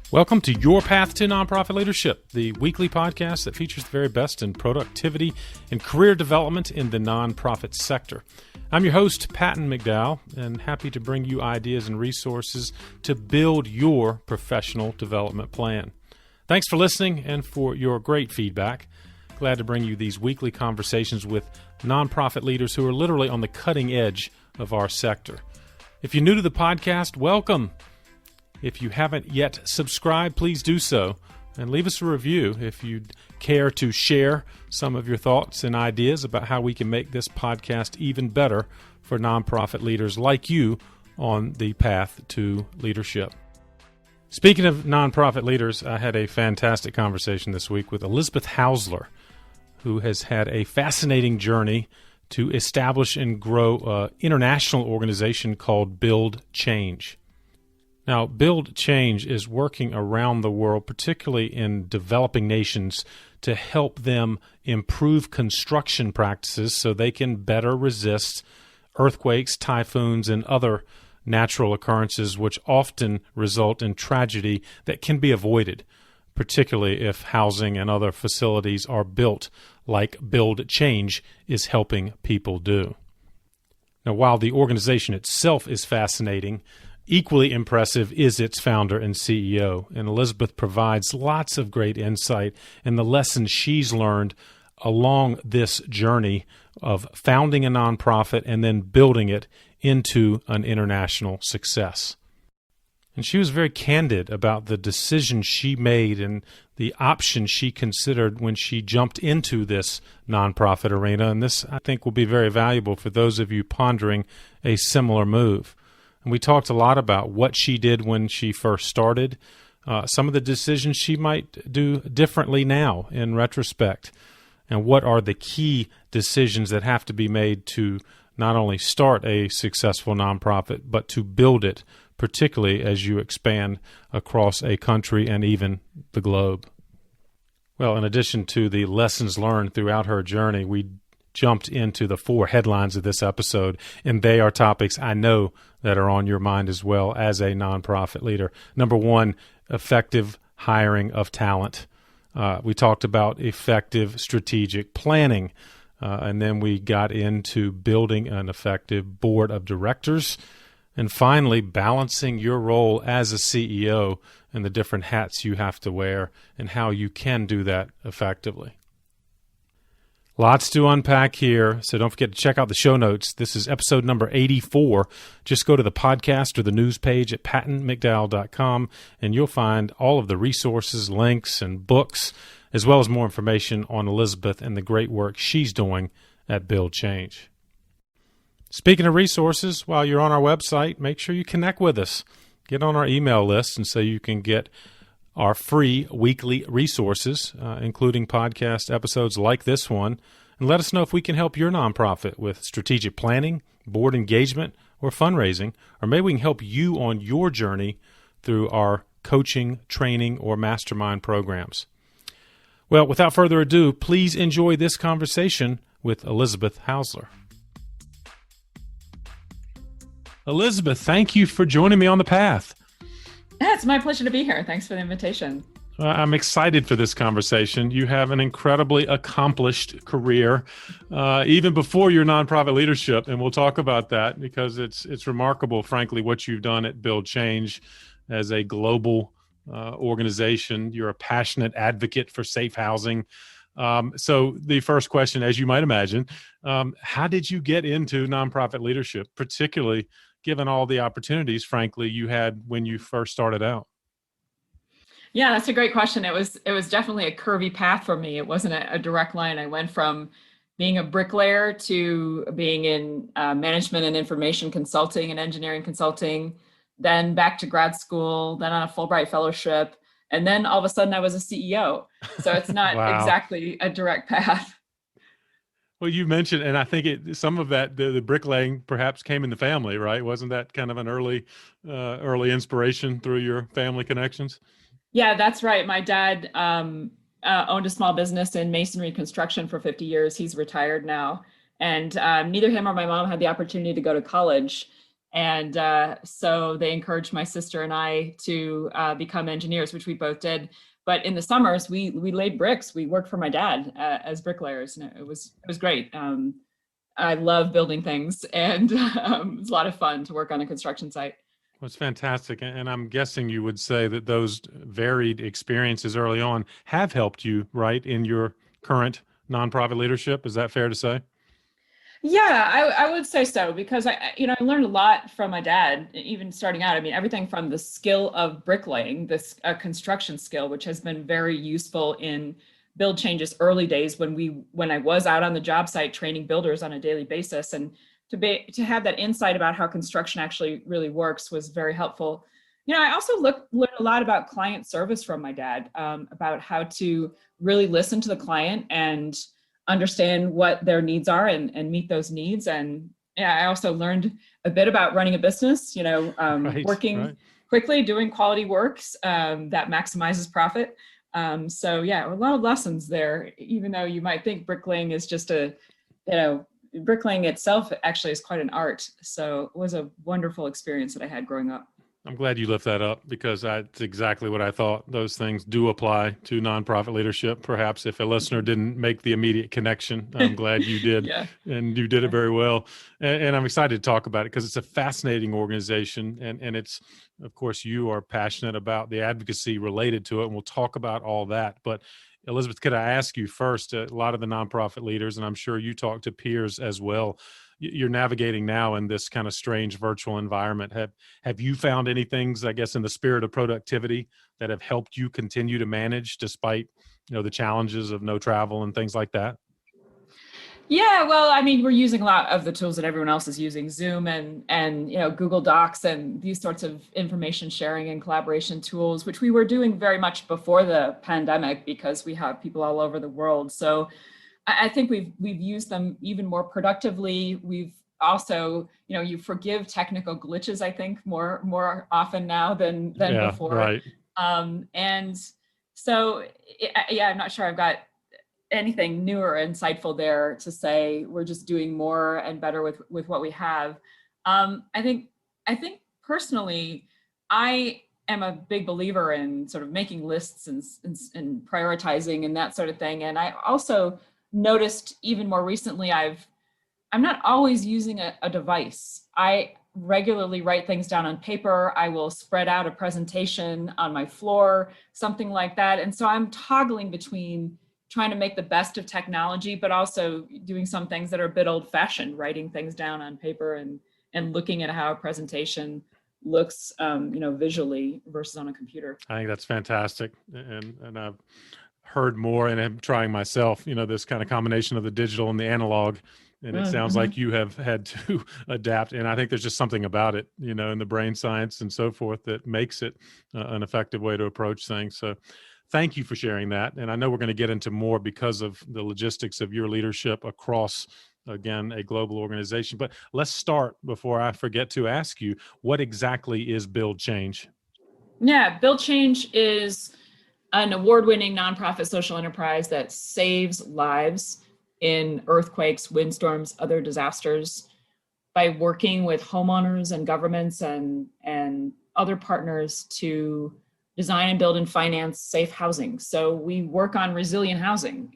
Welcome to Your Path to Nonprofit Leadership, the weekly podcast that features the very best in productivity and career development in the nonprofit sector. I'm your host, Patton McDowell, and happy to bring you ideas and resources to build your professional development plan. Thanks for listening and for your great feedback. Glad to bring you these weekly conversations with nonprofit leaders who are literally on the cutting edge of our sector. If you're new to the podcast, welcome. If you haven't yet subscribed, please do so and leave us a review if you'd care to share some of your thoughts and ideas about how we can make this podcast even better for nonprofit leaders like you on the path to leadership. Speaking of nonprofit leaders, I had a fantastic conversation this week with Elizabeth Hausler, who has had a fascinating journey to establish and grow an international organization called Build Change. Now, Build Change is working around the world, particularly in developing nations, to help them improve construction practices so they can better resist earthquakes, typhoons, and other natural occurrences which often result in tragedy that can be avoided, particularly if housing and other facilities are built like Build Change is helping people do. Now, while the organization itself is fascinating, equally impressive is its founder and CEO, and Elizabeth provides lots of great insight and the lessons she's learned along this journey of founding a nonprofit and then building it into an international success. And she was very candid about the decision she made and the options she considered when she jumped into this nonprofit arena, and this, I think, will be very valuable for those of you pondering a similar move. And we talked a lot about what she did when she first started, some of the decisions she might do differently now in retrospect, and what are the key decisions that have to be made to not only start a successful nonprofit, but to build it, particularly as you expand across a country and even the globe. Well, in addition to the lessons learned throughout her journey, we jumped into the 4 headlines of this episode, and they are topics I know that are on your mind as well as a nonprofit leader. Number 1, effective hiring of talent. We talked about effective strategic planning, and then we got into building an effective board of directors, and finally, balancing your role as a CEO and the different hats you have to wear and how you can do that effectively. Lots to unpack here, so don't forget to check out the show notes. This is episode number 84. Just go to the podcast or the news page at pattonmcdowell.com, and you'll find all of the resources, links, and books, as well as more information on Elizabeth and the great work she's doing at Build Change. Speaking of resources, while you're on our website, make sure you connect with us. Get on our email list and so you can get our free weekly resources, including podcast episodes like this one, and let us know if we can help your nonprofit with strategic planning, board engagement, or fundraising, or maybe we can help you on your journey through our coaching, training, or mastermind programs. Well, without further ado, please enjoy this conversation with Elizabeth Hausler. Elizabeth, thank you for joining me on the path. Yeah, it's my pleasure to be here. Thanks for the invitation. I'm excited for this conversation. You have an incredibly accomplished career, even before your nonprofit leadership, and we'll talk about that because it's remarkable, frankly, what you've done at Build Change as a global organization. You're a passionate advocate for safe housing. So the first question, as you might imagine, how did you get into nonprofit leadership, particularly given all the opportunities, frankly, you had when you first started out? Yeah, that's a great question. It was definitely a curvy path for me. It wasn't a direct line. I went from being a bricklayer to being in management and information consulting and engineering consulting, then back to grad school, then on a Fulbright Fellowship, and then all of a sudden I was a CEO. So it's not Wow. Exactly a direct path. Well, you mentioned, and I think some of that, the bricklaying perhaps came in the family, right? Wasn't that kind of an early inspiration through your family connections? Yeah, that's right. My dad owned a small business in masonry construction for 50 years. He's retired now. And neither him or my mom had the opportunity to go to college. And so they encouraged my sister and I to become engineers, which we both did. But in the summers, we laid bricks. We worked for my dad as bricklayers, and it was great. I love building things, and it was a lot of fun to work on a construction site. Well, it's fantastic. And I'm guessing you would say that those varied experiences early on have helped you, right, in your current nonprofit leadership. Is that fair to say? Yeah, I would say so, because I learned a lot from my dad, even starting out. I mean, everything from the skill of bricklaying, this construction skill, which has been very useful in Build Change's early days when I was out on the job site training builders on a daily basis, and to have that insight about how construction actually really works was very helpful. I also learned a lot about client service from my dad, about how to really listen to the client and understand what their needs are and meet those needs. And yeah, I also learned a bit about running a business, working quickly, doing quality works that maximizes profit. So yeah, a lot of lessons there, even though you might think bricklaying is just bricklaying itself actually is quite an art. So it was a wonderful experience that I had growing up. I'm glad you lift that up, because that's exactly what I thought. Those things do apply to nonprofit leadership. Perhaps if a listener didn't make the immediate connection, I'm glad you did. Yeah. And you did it very well. And I'm excited to talk about it because it's a fascinating organization. And it's, of course, you are passionate about the advocacy related to it. And we'll talk about all that. But Elizabeth, could I ask you first, a lot of the nonprofit leaders, and I'm sure you talk to peers as well, you're navigating now in this kind of strange virtual environment. Have you found any things, I guess, in the spirit of productivity that have helped you continue to manage despite, the challenges of no travel and things like that? Yeah, well, I mean, we're using a lot of the tools that everyone else is using, Zoom and Google Docs and these sorts of information sharing and collaboration tools, which we were doing very much before the pandemic because we have people all over the world. So I think we've used them even more productively. We've also, you forgive technical glitches, I think, more often now than before. Right. And so, yeah, I'm not sure I've got anything new or insightful there to say. We're just doing more and better with what we have. I think personally, I am a big believer in sort of making lists and prioritizing and that sort of thing. And I also noticed even more recently, I'm not always using a device. I regularly write things down on paper. I will spread out a presentation on my floor, something like that. And so I'm toggling between trying to make the best of technology, but also doing some things that are a bit old fashioned, writing things down on paper and looking at how a presentation looks, visually versus on a computer. I think that's fantastic. And I've heard more, and I'm trying myself, this kind of combination of the digital and the analog. And it sounds like you have had to adapt. And I think there's just something about it, in the brain science and so forth that makes it an effective way to approach things. So thank you for sharing that. And I know we're going to get into more because of the logistics of your leadership across, again, a global organization. But let's start, before I forget to ask you, what exactly is Build Change? Yeah, Build Change is an award-winning nonprofit social enterprise that saves lives in earthquakes, windstorms, other disasters by working with homeowners and governments and other partners to design and build and finance safe housing. So we work on resilient housing.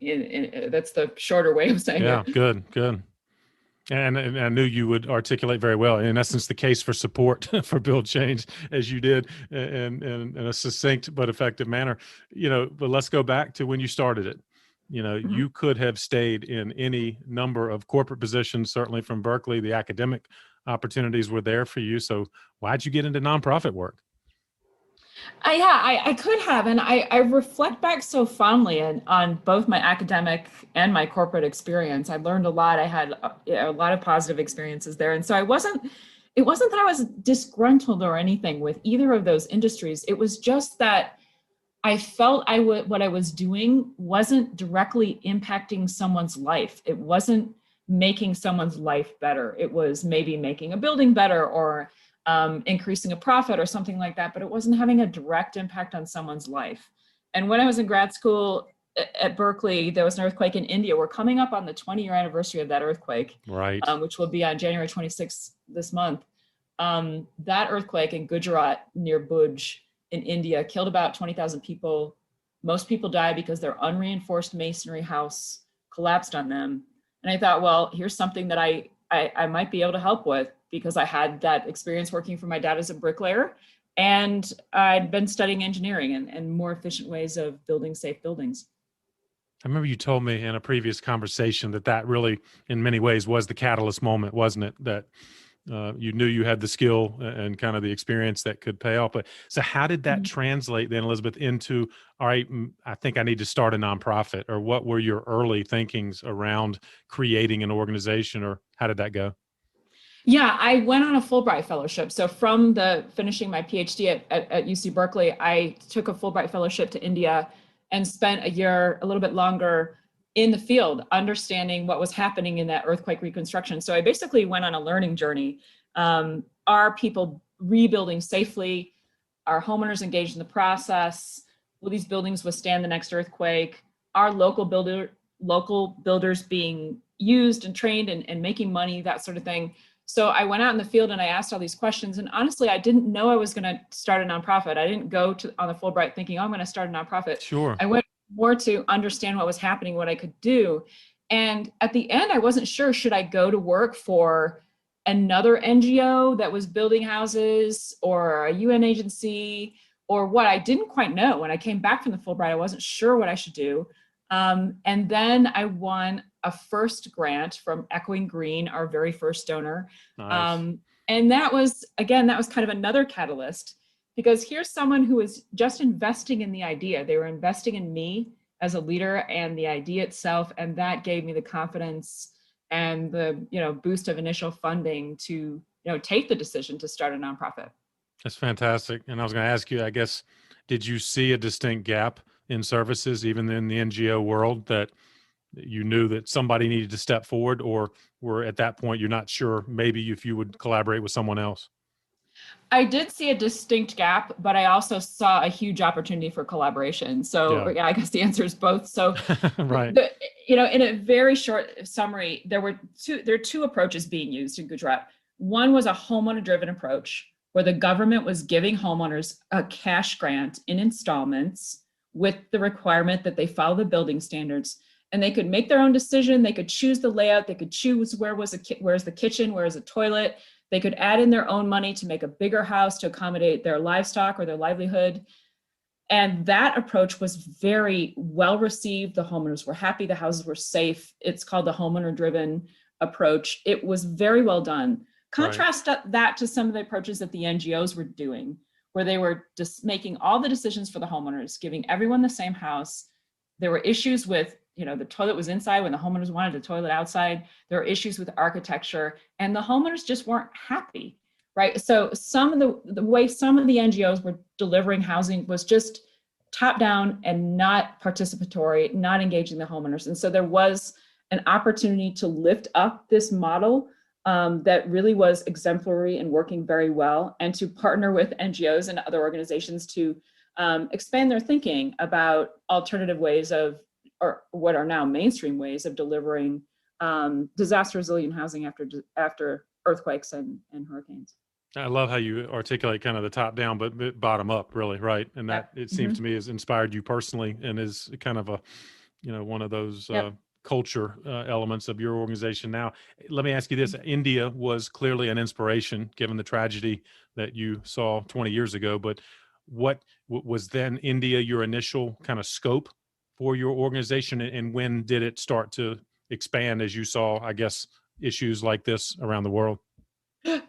That's the shorter way of saying it. Yeah, good. And I knew you would articulate very well, in essence, the case for support for Build Change, as you did in a succinct but effective manner. But let's go back to when you started it. You could have stayed in any number of corporate positions, certainly from Berkeley. The academic opportunities were there for you. So why'd you get into nonprofit work? I could have, and I reflect back so fondly on both my academic and my corporate experience. I learned a lot. I had a lot of positive experiences there, and so it wasn't that I was disgruntled or anything with either of those industries. It was just that I felt what I was doing wasn't directly impacting someone's life. It wasn't making someone's life better. It was maybe making a building better or increasing a profit or something like that, but it wasn't having a direct impact on someone's life. And when I was in grad school at Berkeley, there was an earthquake in India. We're coming up on the 20-year anniversary of that earthquake, right? Which will be on January 26th this month. That earthquake in Gujarat near Bhuj in India killed about 20,000 people. Most people died because their unreinforced masonry house collapsed on them. And I thought, well, here's something that I might be able to help with, because I had that experience working for my dad as a bricklayer, and I'd been studying engineering and more efficient ways of building safe buildings. I remember you told me in a previous conversation that really, in many ways, was the catalyst moment, wasn't it? That you knew you had the skill and kind of the experience that could pay off. But so how did that translate then, Elizabeth, into, all right, I think I need to start a nonprofit? Or what were your early thinkings around creating an organization, or how did that go? Yeah, I went on a Fulbright Fellowship. So from finishing my PhD at UC Berkeley, I took a Fulbright Fellowship to India and spent a year, a little bit longer, in the field, understanding what was happening in that earthquake reconstruction. So I basically went on a learning journey. Are people rebuilding safely? Are homeowners engaged in the process? Will these buildings withstand the next earthquake? Are local builders being used and trained and making money, that sort of thing? So I went out in the field and I asked all these questions. And honestly, I didn't know I was going to start a nonprofit. I didn't go on the Fulbright thinking, oh, I'm going to start a nonprofit. Sure. I went more to understand what was happening, what I could do. And at the end, I wasn't sure, should I go to work for another NGO that was building houses, or a UN agency, or what? I didn't quite know. When I came back from the Fulbright, I wasn't sure what I should do. And then I won a first grant from Echoing Green, our very first donor. Nice. And that was kind of another catalyst, because here's someone who was just investing in the idea. They were investing in me as a leader and the idea itself. And that gave me the confidence and the, boost of initial funding to, take the decision to start a nonprofit. That's fantastic. And I was going to ask you, I guess, did you see a distinct gap in services, even in the NGO world, that you knew that somebody needed to step forward, or were at that point, you're not sure maybe if you would collaborate with someone else? I did see a distinct gap, but I also saw a huge opportunity for collaboration. So yeah, I guess the answer is both. So, right. In a very short summary, there are two approaches being used in Gujarat. One was a homeowner-driven approach, where the government was giving homeowners a cash grant in installments with the requirement that they follow the building standards, and they could make their own decision. They could choose the layout. They could choose where's the kitchen, where's the toilet. They could add in their own money to make a bigger house to accommodate their livestock or their livelihood. And that approach was very well received. The homeowners were happy. The houses were safe. It's called the homeowner-driven approach. It was very well done. Contrast that to some of the approaches that the NGOs were doing, where they were just making all the decisions for the homeowners, giving everyone the same house. There were issues with, the toilet was inside when the homeowners wanted the toilet outside. There were issues with architecture, and the homeowners just weren't happy, right? So some of the way some of the NGOs were delivering housing was just top down and not participatory, not engaging the homeowners. And so there was an opportunity to lift up this model that really was exemplary and working very well, and to partner with NGOs and other organizations to expand their thinking about alternative ways of, or what are now mainstream ways of delivering disaster resilient housing after earthquakes and hurricanes. I love how you articulate kind of the top down, but bottom up, really, right? And that it seems to me has inspired you personally, and is kind of a, one of those culture elements of your organization. Now, let me ask you this. India was clearly an inspiration given the tragedy that you saw 20 years ago, but what was then India your initial kind of scope for your organization, and when did it start to expand as you saw, I guess, issues like this around the world?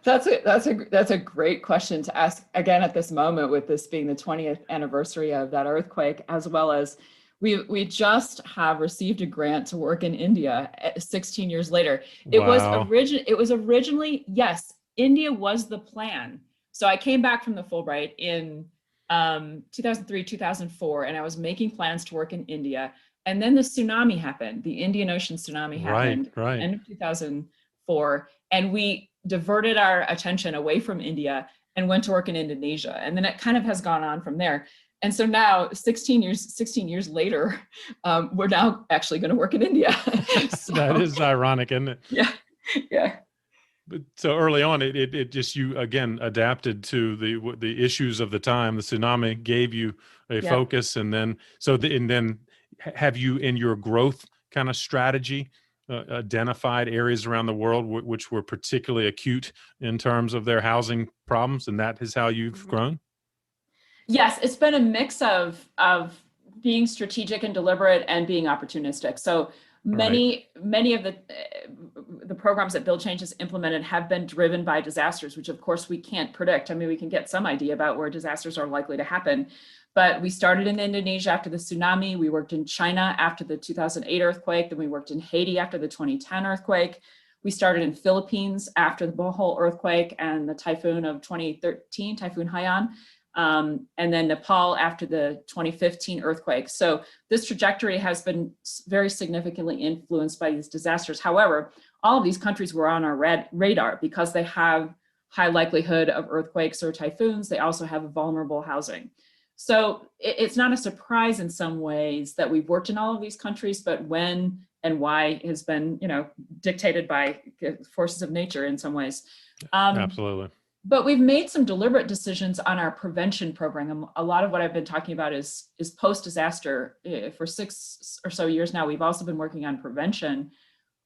That's a great question to ask again at this moment, with this being the 20th anniversary of that earthquake, as well as we just have received a grant to work in India 16 years later. It was originally, yes, India was the plan. So I came back from the Fulbright in 2003, 2004, and I was making plans to work in India. And then the tsunami happened. The Indian Ocean tsunami happened at the end of 2004. And we diverted our attention away from India and went to work in Indonesia. And then it kind of has gone on from there. And so now 16 years later, we're now actually going to work in India. So, that is ironic, isn't it? Yeah. But so early on, it just, you again adapted to the issues of the time. The tsunami gave you a Yep. focus, and then and then have you, in your growth kind of strategy, identified areas around the world which were particularly acute in terms of their housing problems, and that is how you've grown? Yes, it's been a mix of being strategic and deliberate and being opportunistic. So Right. many of the programs that Build Change has implemented have been driven by disasters, which of course we can't predict. I mean, we can get some idea about where disasters are likely to happen, but we started in Indonesia after the tsunami. We worked in China after the 2008 earthquake. Then we worked in Haiti after the 2010 earthquake. We started in Philippines after the Bohol earthquake and the typhoon of 2013, Typhoon Haiyan. And then Nepal after the 2015 earthquake. So this trajectory has been very significantly influenced by these disasters. However, all of these countries were on our radar because they have high likelihood of earthquakes or typhoons. They also have vulnerable housing. So it's not a surprise in some ways that we've worked in all of these countries, but when and why has been, dictated by forces of nature in some ways. Absolutely. But we've made some deliberate decisions on our prevention program. A lot of what I've been talking about is post-disaster. For 6 or so years now, we've also been working on prevention,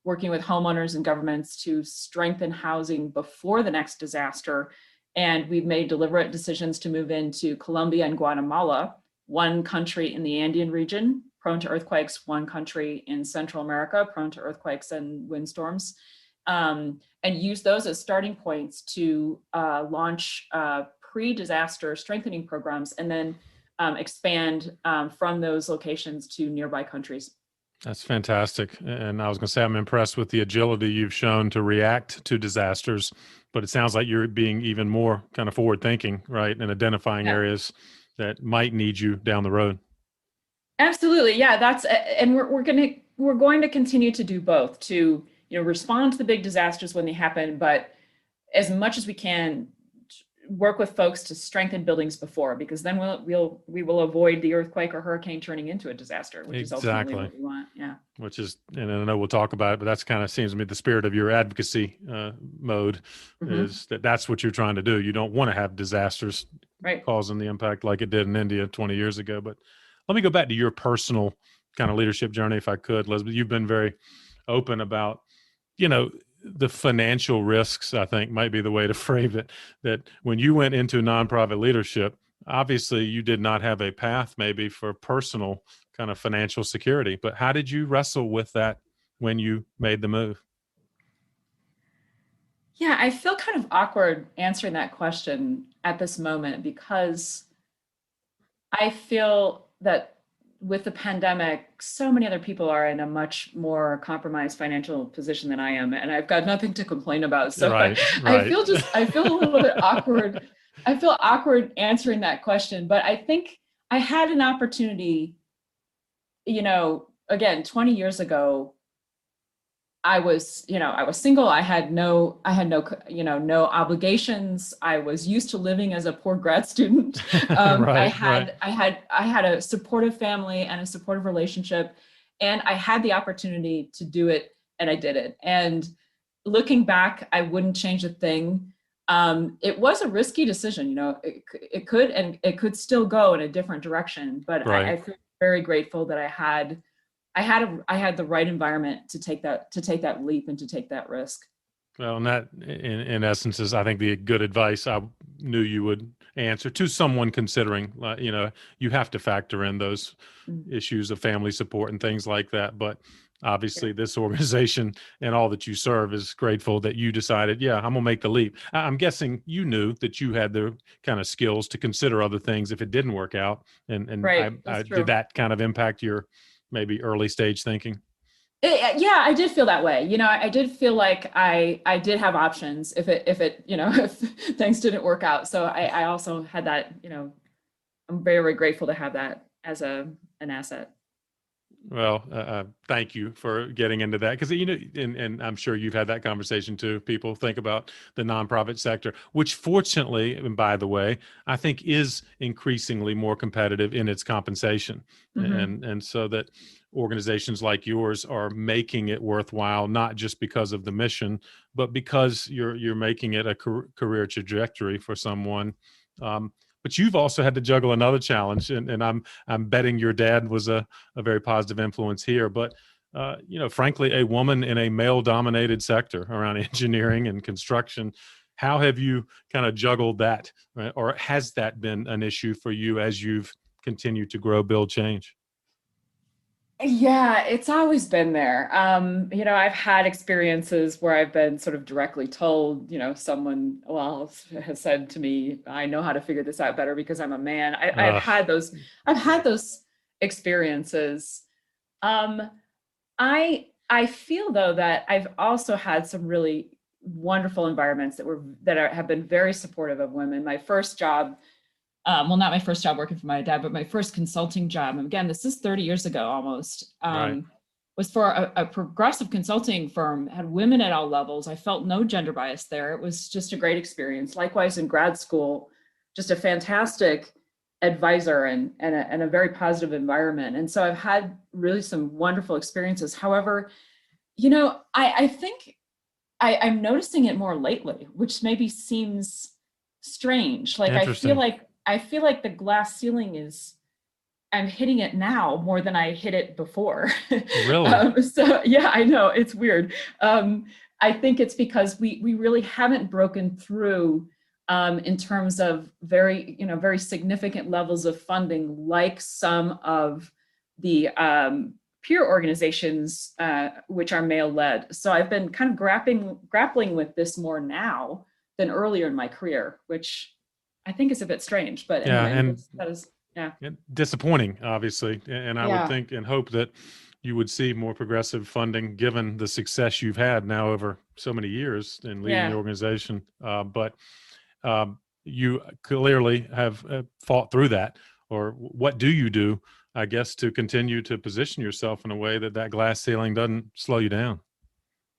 working with homeowners and governments to strengthen housing before the next disaster. And we've made deliberate decisions to move into Colombia and Guatemala, one country in the Andean region prone to earthquakes, one country in Central America prone to earthquakes and windstorms. And use those as starting points to launch pre-disaster strengthening programs, and then expand from those locations to nearby countries. That's fantastic. And I was going to say, I'm impressed with the agility you've shown to react to disasters, but it sounds like you're being even more kind of forward thinking, right? And identifying areas that might need you down the road. Absolutely. Yeah, and we're going to continue to do both, to respond to the big disasters when they happen, but as much as we can, work with folks to strengthen buildings before, because then we will avoid the earthquake or hurricane turning into a disaster, which is ultimately what we want. Yeah. Which is, and I know we'll talk about it, but that's kind of seems to me the spirit of your advocacy mode, is that's what you're trying to do. You don't want to have disasters causing the impact like it did in India 20 years ago. But let me go back to your personal kind of leadership journey, if I could, Elizabeth. You've been very open about, the financial risks, I think might be the way to frame it, that when you went into nonprofit leadership, obviously you did not have a path maybe for personal kind of financial security, but how did you wrestle with that when you made the move? Yeah, I feel kind of awkward answering that question at this moment, because I feel that with the pandemic, so many other people are in a much more compromised financial position than I am, and I've got nothing to complain about. So I feel a little bit awkward. I feel awkward answering that question, but I think I had an opportunity, again, 20 years ago, I was single. I had no obligations. I was used to living as a poor grad student. I had a supportive family and a supportive relationship, and I had the opportunity to do it, and I did it. And looking back, I wouldn't change a thing. It was a risky decision. It could still go in a different direction, but I feel very grateful that I had the right environment to take that leap and to take that risk. Well, and that in essence is, I think, the good advice I knew you would answer to someone considering, you have to factor in those issues of family support and things like that. But obviously this organization and all that you serve is grateful that you decided, I'm going to make the leap. I'm guessing you knew that you had the kind of skills to consider other things if it didn't work out. And did that kind of impact your maybe early stage thinking? I did feel that way. I did feel like I did have options if things didn't work out. So I also had that, I'm very, very grateful to have that as an asset. Well, thank you for getting into that, because and I'm sure you've had that conversation too. People think about the nonprofit sector, which fortunately, and by the way, I think is increasingly more competitive in its compensation, and so that organizations like yours are making it worthwhile, not just because of the mission, but because you're making it a career trajectory for someone. But you've also had to juggle another challenge, and I'm betting your dad was a very positive influence here. But frankly, a woman in a male-dominated sector around engineering and construction. How have you kind of juggled that, right? Or has that been an issue for you as you've continued to grow, build, change? Yeah, it's always been there. I've had experiences where I've been sort of directly told, someone, well, has said to me, I know how to figure this out better because I'm a man. I've had those experiences. Um, I feel though that I've also had some really wonderful environments have been very supportive of women. My first job, well, not my first job working for my dad, but my first consulting job, and again, this is 30 years ago almost, Right. was for a progressive consulting firm, had women at all levels. I felt no gender bias there. It was just a great experience. Likewise, in grad school, just a fantastic advisor and a very positive environment. And so I've had really some wonderful experiences. However, I think I'm noticing it more lately, which maybe seems strange. Like Interesting. I feel like the glass ceiling I'm hitting it now more than I hit it before. Really? So yeah, I know it's weird. I think it's because we really haven't broken through in terms of very significant levels of funding, like some of the peer organizations, which are male led. So I've been kind of grappling with this more now than earlier in my career, which I think is a bit strange, but Yeah, anyway, and that is, yeah. disappointing, obviously. And I would Yeah. think and hope that you would see more progressive funding given the success you've had now over so many years in leading the Yeah. organization. But you clearly have fought through that. Or what do you do, I guess, to continue to position yourself in a way that glass ceiling doesn't slow you down?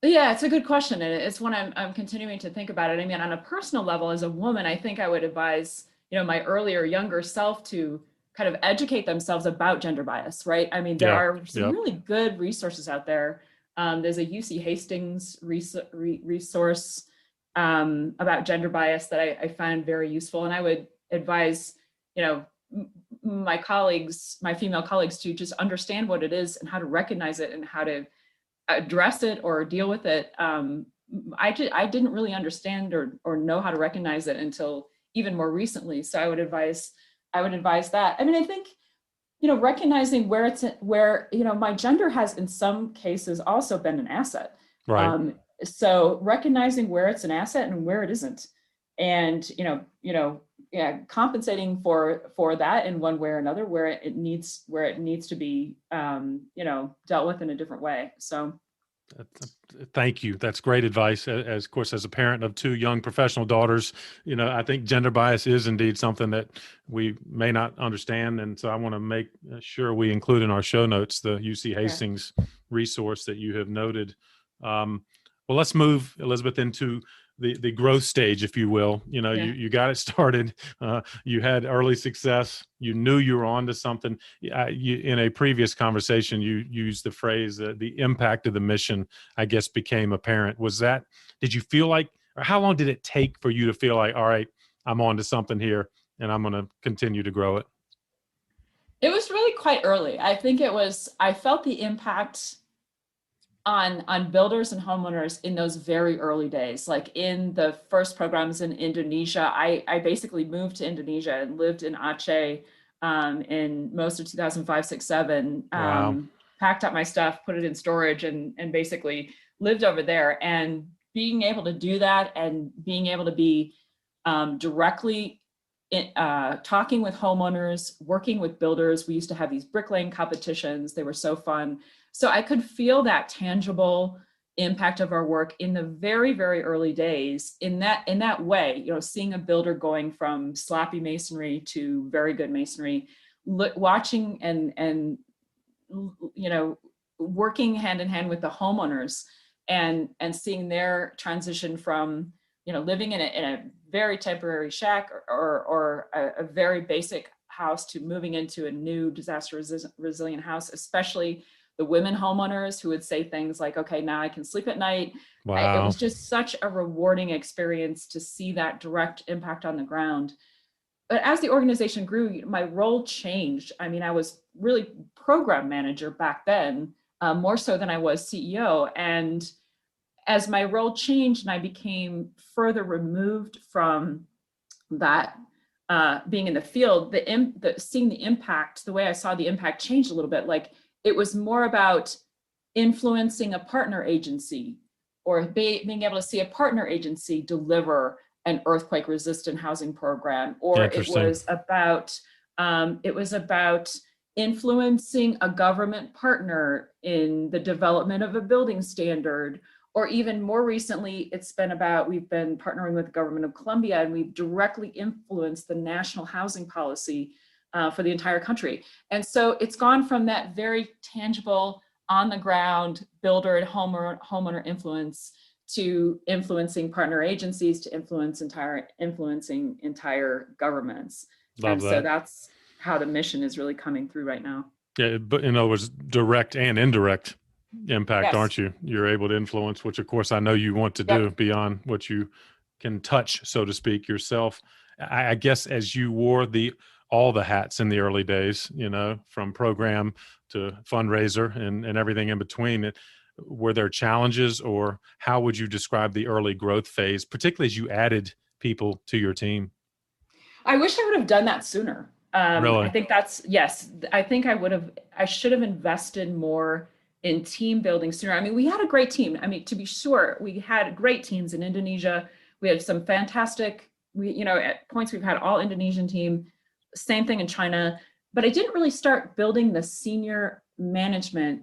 Yeah, it's a good question. And it's one I'm continuing to think about it. I mean, on a personal level, as a woman, I think I would advise, my earlier, younger self to kind of educate themselves about gender bias, right? I mean, there Yeah. are some Yep. really good resources out there. There's a UC Hastings resource about gender bias that I find very useful. And I would advise, my colleagues, my female colleagues, to just understand what it is and how to recognize it and how to address it or deal with it. I didn't really understand or know how to recognize it until even more recently. So I would advise that. I mean, I think, recognizing where my gender has in some cases also been an asset. Right. So recognizing where it's an asset and where it isn't, and yeah, compensating for that in one way or another where it needs to be dealt with in a different way. So Thank you. That's great advice. As of course, as a parent of two young professional daughters, I think gender bias is indeed something that we may not understand, and so I want to make sure we include in our show notes the UC yeah. Hastings resource that you have noted. Well, let's move, Elizabeth, into the growth stage, if you will. Yeah. You got it started. You had early success. You knew you were onto something. In a previous conversation, you used the phrase the impact of the mission, I guess, became apparent. Did you feel like, or how long did it take for you to feel like, all right, I'm onto something here and I'm going to continue to grow it? It was really quite early. I think I felt the impact on builders and homeowners in those very early days. Like in the first programs in Indonesia, I basically moved to Indonesia and lived in Aceh in most of 2005, 6, 7. Wow. Packed up my stuff, put it in storage, and basically lived over there. And being able to do that and being able to be directly talking with homeowners, working with builders. We used to have these bricklaying competitions. They were so fun. So I could feel that tangible impact of our work in the very, very early days in that way, seeing a builder going from sloppy masonry to very good masonry, watching and working hand in hand with the homeowners and seeing their transition from, living in a very temporary shack or a very basic house to moving into a new disaster resilient house, especially the women homeowners who would say things like, okay, now I can sleep at night. It Wow. was just such a rewarding experience to see that direct impact on the ground. But as the organization grew, my role changed. I mean, I was really program manager back then, more so than I was CEO. And as my role changed and I became further removed from that, being in the field, seeing the impact, the way I saw the impact changed a little bit. Like it was more about influencing a partner agency or being able to see a partner agency deliver an earthquake resistant housing program, or it was about influencing a government partner in the development of a building standard. Or even more recently, we've been partnering with the government of Colombia, and we've directly influenced the national housing policy for the entire country. And so it's gone from that very tangible, on the ground builder and homeowner influence to influencing partner agencies, to influencing entire governments. Love that. So that's how the mission is really coming through right now. Yeah, but in other words, direct and indirect impact, Yes. aren't you? You're able to influence, which of course I know you want to do beyond what you can touch, so to speak, yourself. I guess as you wore all the hats in the early days, from program to fundraiser and everything in between, were there challenges, or how would you describe the early growth phase, particularly as you added people to your team? I wish I would have done that sooner. Really? I think I think I should have invested more in team building sooner. I mean, we had a great team. I mean, to be sure, we had great teams in Indonesia. We had some fantastic, at points we've had all Indonesian team, same thing in China, but I didn't really start building the senior management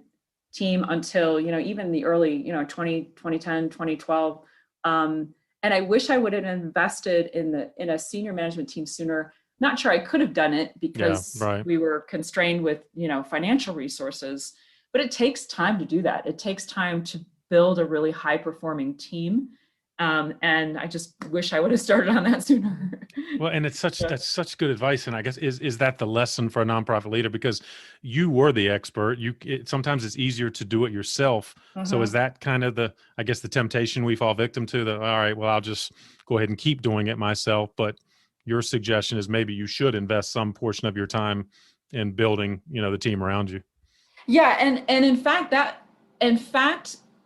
team until, even the early, 2010, 2012. And I wish I would have invested in a senior management team sooner. Not sure I could have done it because we were constrained with, financial resources, but it takes time to do that. It takes time to build a really high performing team. And I just wish I would have started on that sooner. Well, and that's such good advice. And I guess is that the lesson for a nonprofit leader? Because you were the expert. Sometimes it's easier to do it yourself. So is that kind of the temptation we fall victim to? That, all right, well, I'll just go ahead and keep doing it myself. But your suggestion is maybe you should invest some portion of your time in building, the team around you. Yeah, and in fact,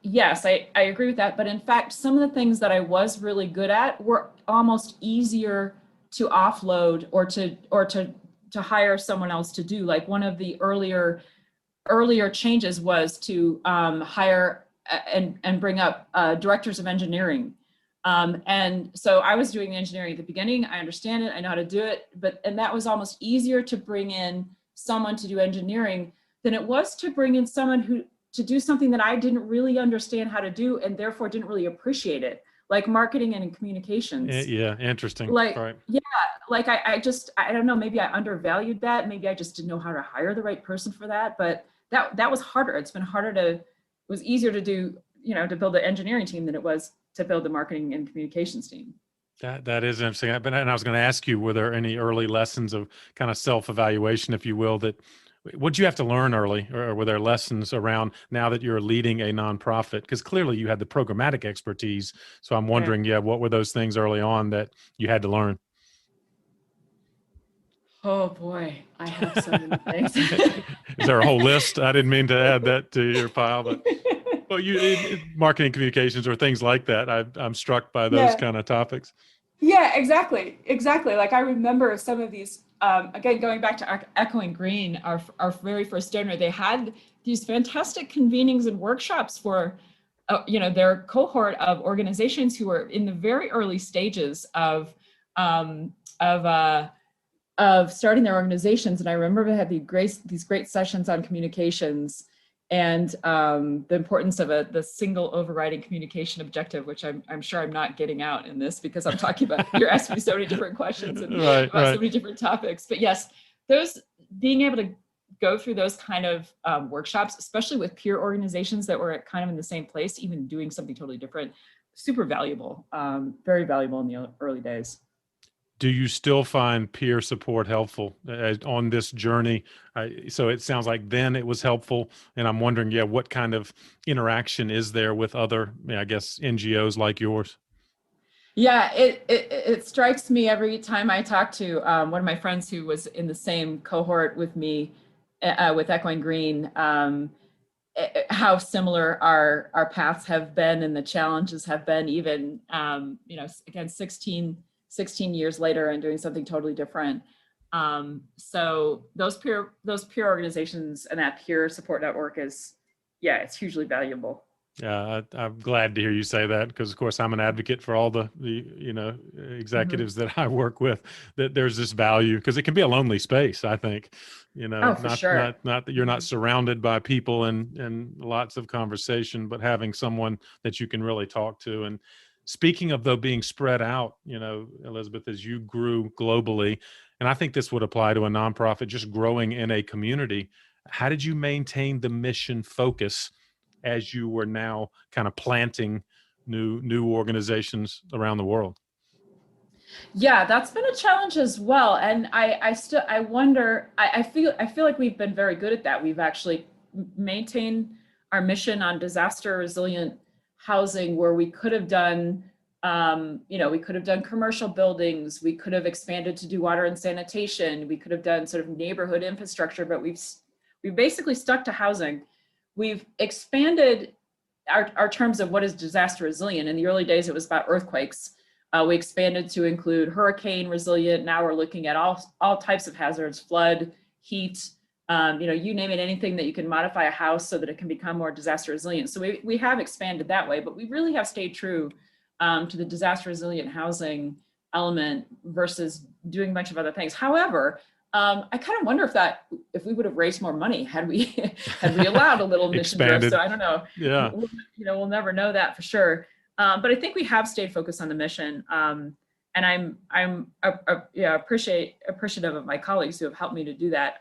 yes, I agree with that. But in fact, some of the things that I was really good at were almost easier to offload or to hire someone else to do. Like one of the earlier changes was to hire and bring up directors of engineering. And so I was doing the engineering at the beginning. I understand it. I know how to do it. And that was almost easier to bring in someone to do engineering than it was to bring in someone to do something that I didn't really understand how to do and therefore didn't really appreciate it, like marketing and communications. Yeah, interesting. Like, right. Yeah, like I don't know, maybe I undervalued that. Maybe I just didn't know how to hire the right person for that. But that was harder. It's been harder it was easier to do, to build the engineering team than it was to build the marketing and communications team. That is interesting. And I was going to ask you, were there any early lessons of kind of self-evaluation, if you will, what'd you have to learn early, or were there lessons around now that you're leading a nonprofit? Because clearly you had the programmatic expertise. So I'm wondering, what were those things early on that you had to learn? Oh boy, I have so many things. Is there a whole list? I didn't mean to add that to your pile, but marketing communications or things like that. I'm struck by those kind of topics. Yeah, exactly. Like I remember some of these, again, going back to Echoing Green, our very first donor, they had these fantastic convenings and workshops for, their cohort of organizations who were in the very early stages of starting their organizations. And I remember they had these great sessions on communications and the importance of the single overriding communication objective, which I'm sure I'm not getting out in this because I'm talking about, you're asking me so many different questions and about so many different topics. But yes, being able to go through those kind of workshops, especially with peer organizations that were kind of in the same place, even doing something totally different, super valuable, very valuable in the early days. Do you still find peer support helpful on this journey? So it sounds like then it was helpful, and I'm wondering, yeah, what kind of interaction is there with other, I guess, NGOs like yours? Yeah, it strikes me every time I talk to one of my friends who was in the same cohort with me with Echoing Green, how similar our paths have been and the challenges have been, even again 16 years later and doing something totally different. So those peer organizations and that peer support network is, yeah, it's hugely valuable. Yeah, I'm glad to hear you say that, because, of course, I'm an advocate for all the Mhm. executives that I work with, that there's this value, because it can be a lonely space, I think, Oh, for not sure. not that you're not surrounded by people and lots of conversation, but having someone that you can really talk to. And speaking of, though, being spread out, Elizabeth, as you grew globally, and I think this would apply to a nonprofit just growing in a community, how did you maintain the mission focus as you were now kind of planting new organizations around the world? Yeah, that's been a challenge as well. And I wonder, I feel like we've been very good at that. We've actually maintained our mission on disaster resilient housing, where we could have done, we could have done commercial buildings, we could have expanded to do water and sanitation, we could have done sort of neighborhood infrastructure, but we've basically stuck to housing. We've expanded our terms of what is disaster resilient. In the early days, it was about earthquakes. We expanded to include hurricane resilient. Now we're looking at all types of hazards: flood, heat, you name it, anything that you can modify a house so that it can become more disaster resilient. So we have expanded that way, but we really have stayed true to the disaster resilient housing element versus doing a bunch of other things. However, I kind of wonder if we would have raised more money had we had we allowed a little mission drift. Expanded. So I don't know. Yeah. We'll never know that for sure. But I think we have stayed focused on the mission, and I'm appreciative of my colleagues who have helped me to do that.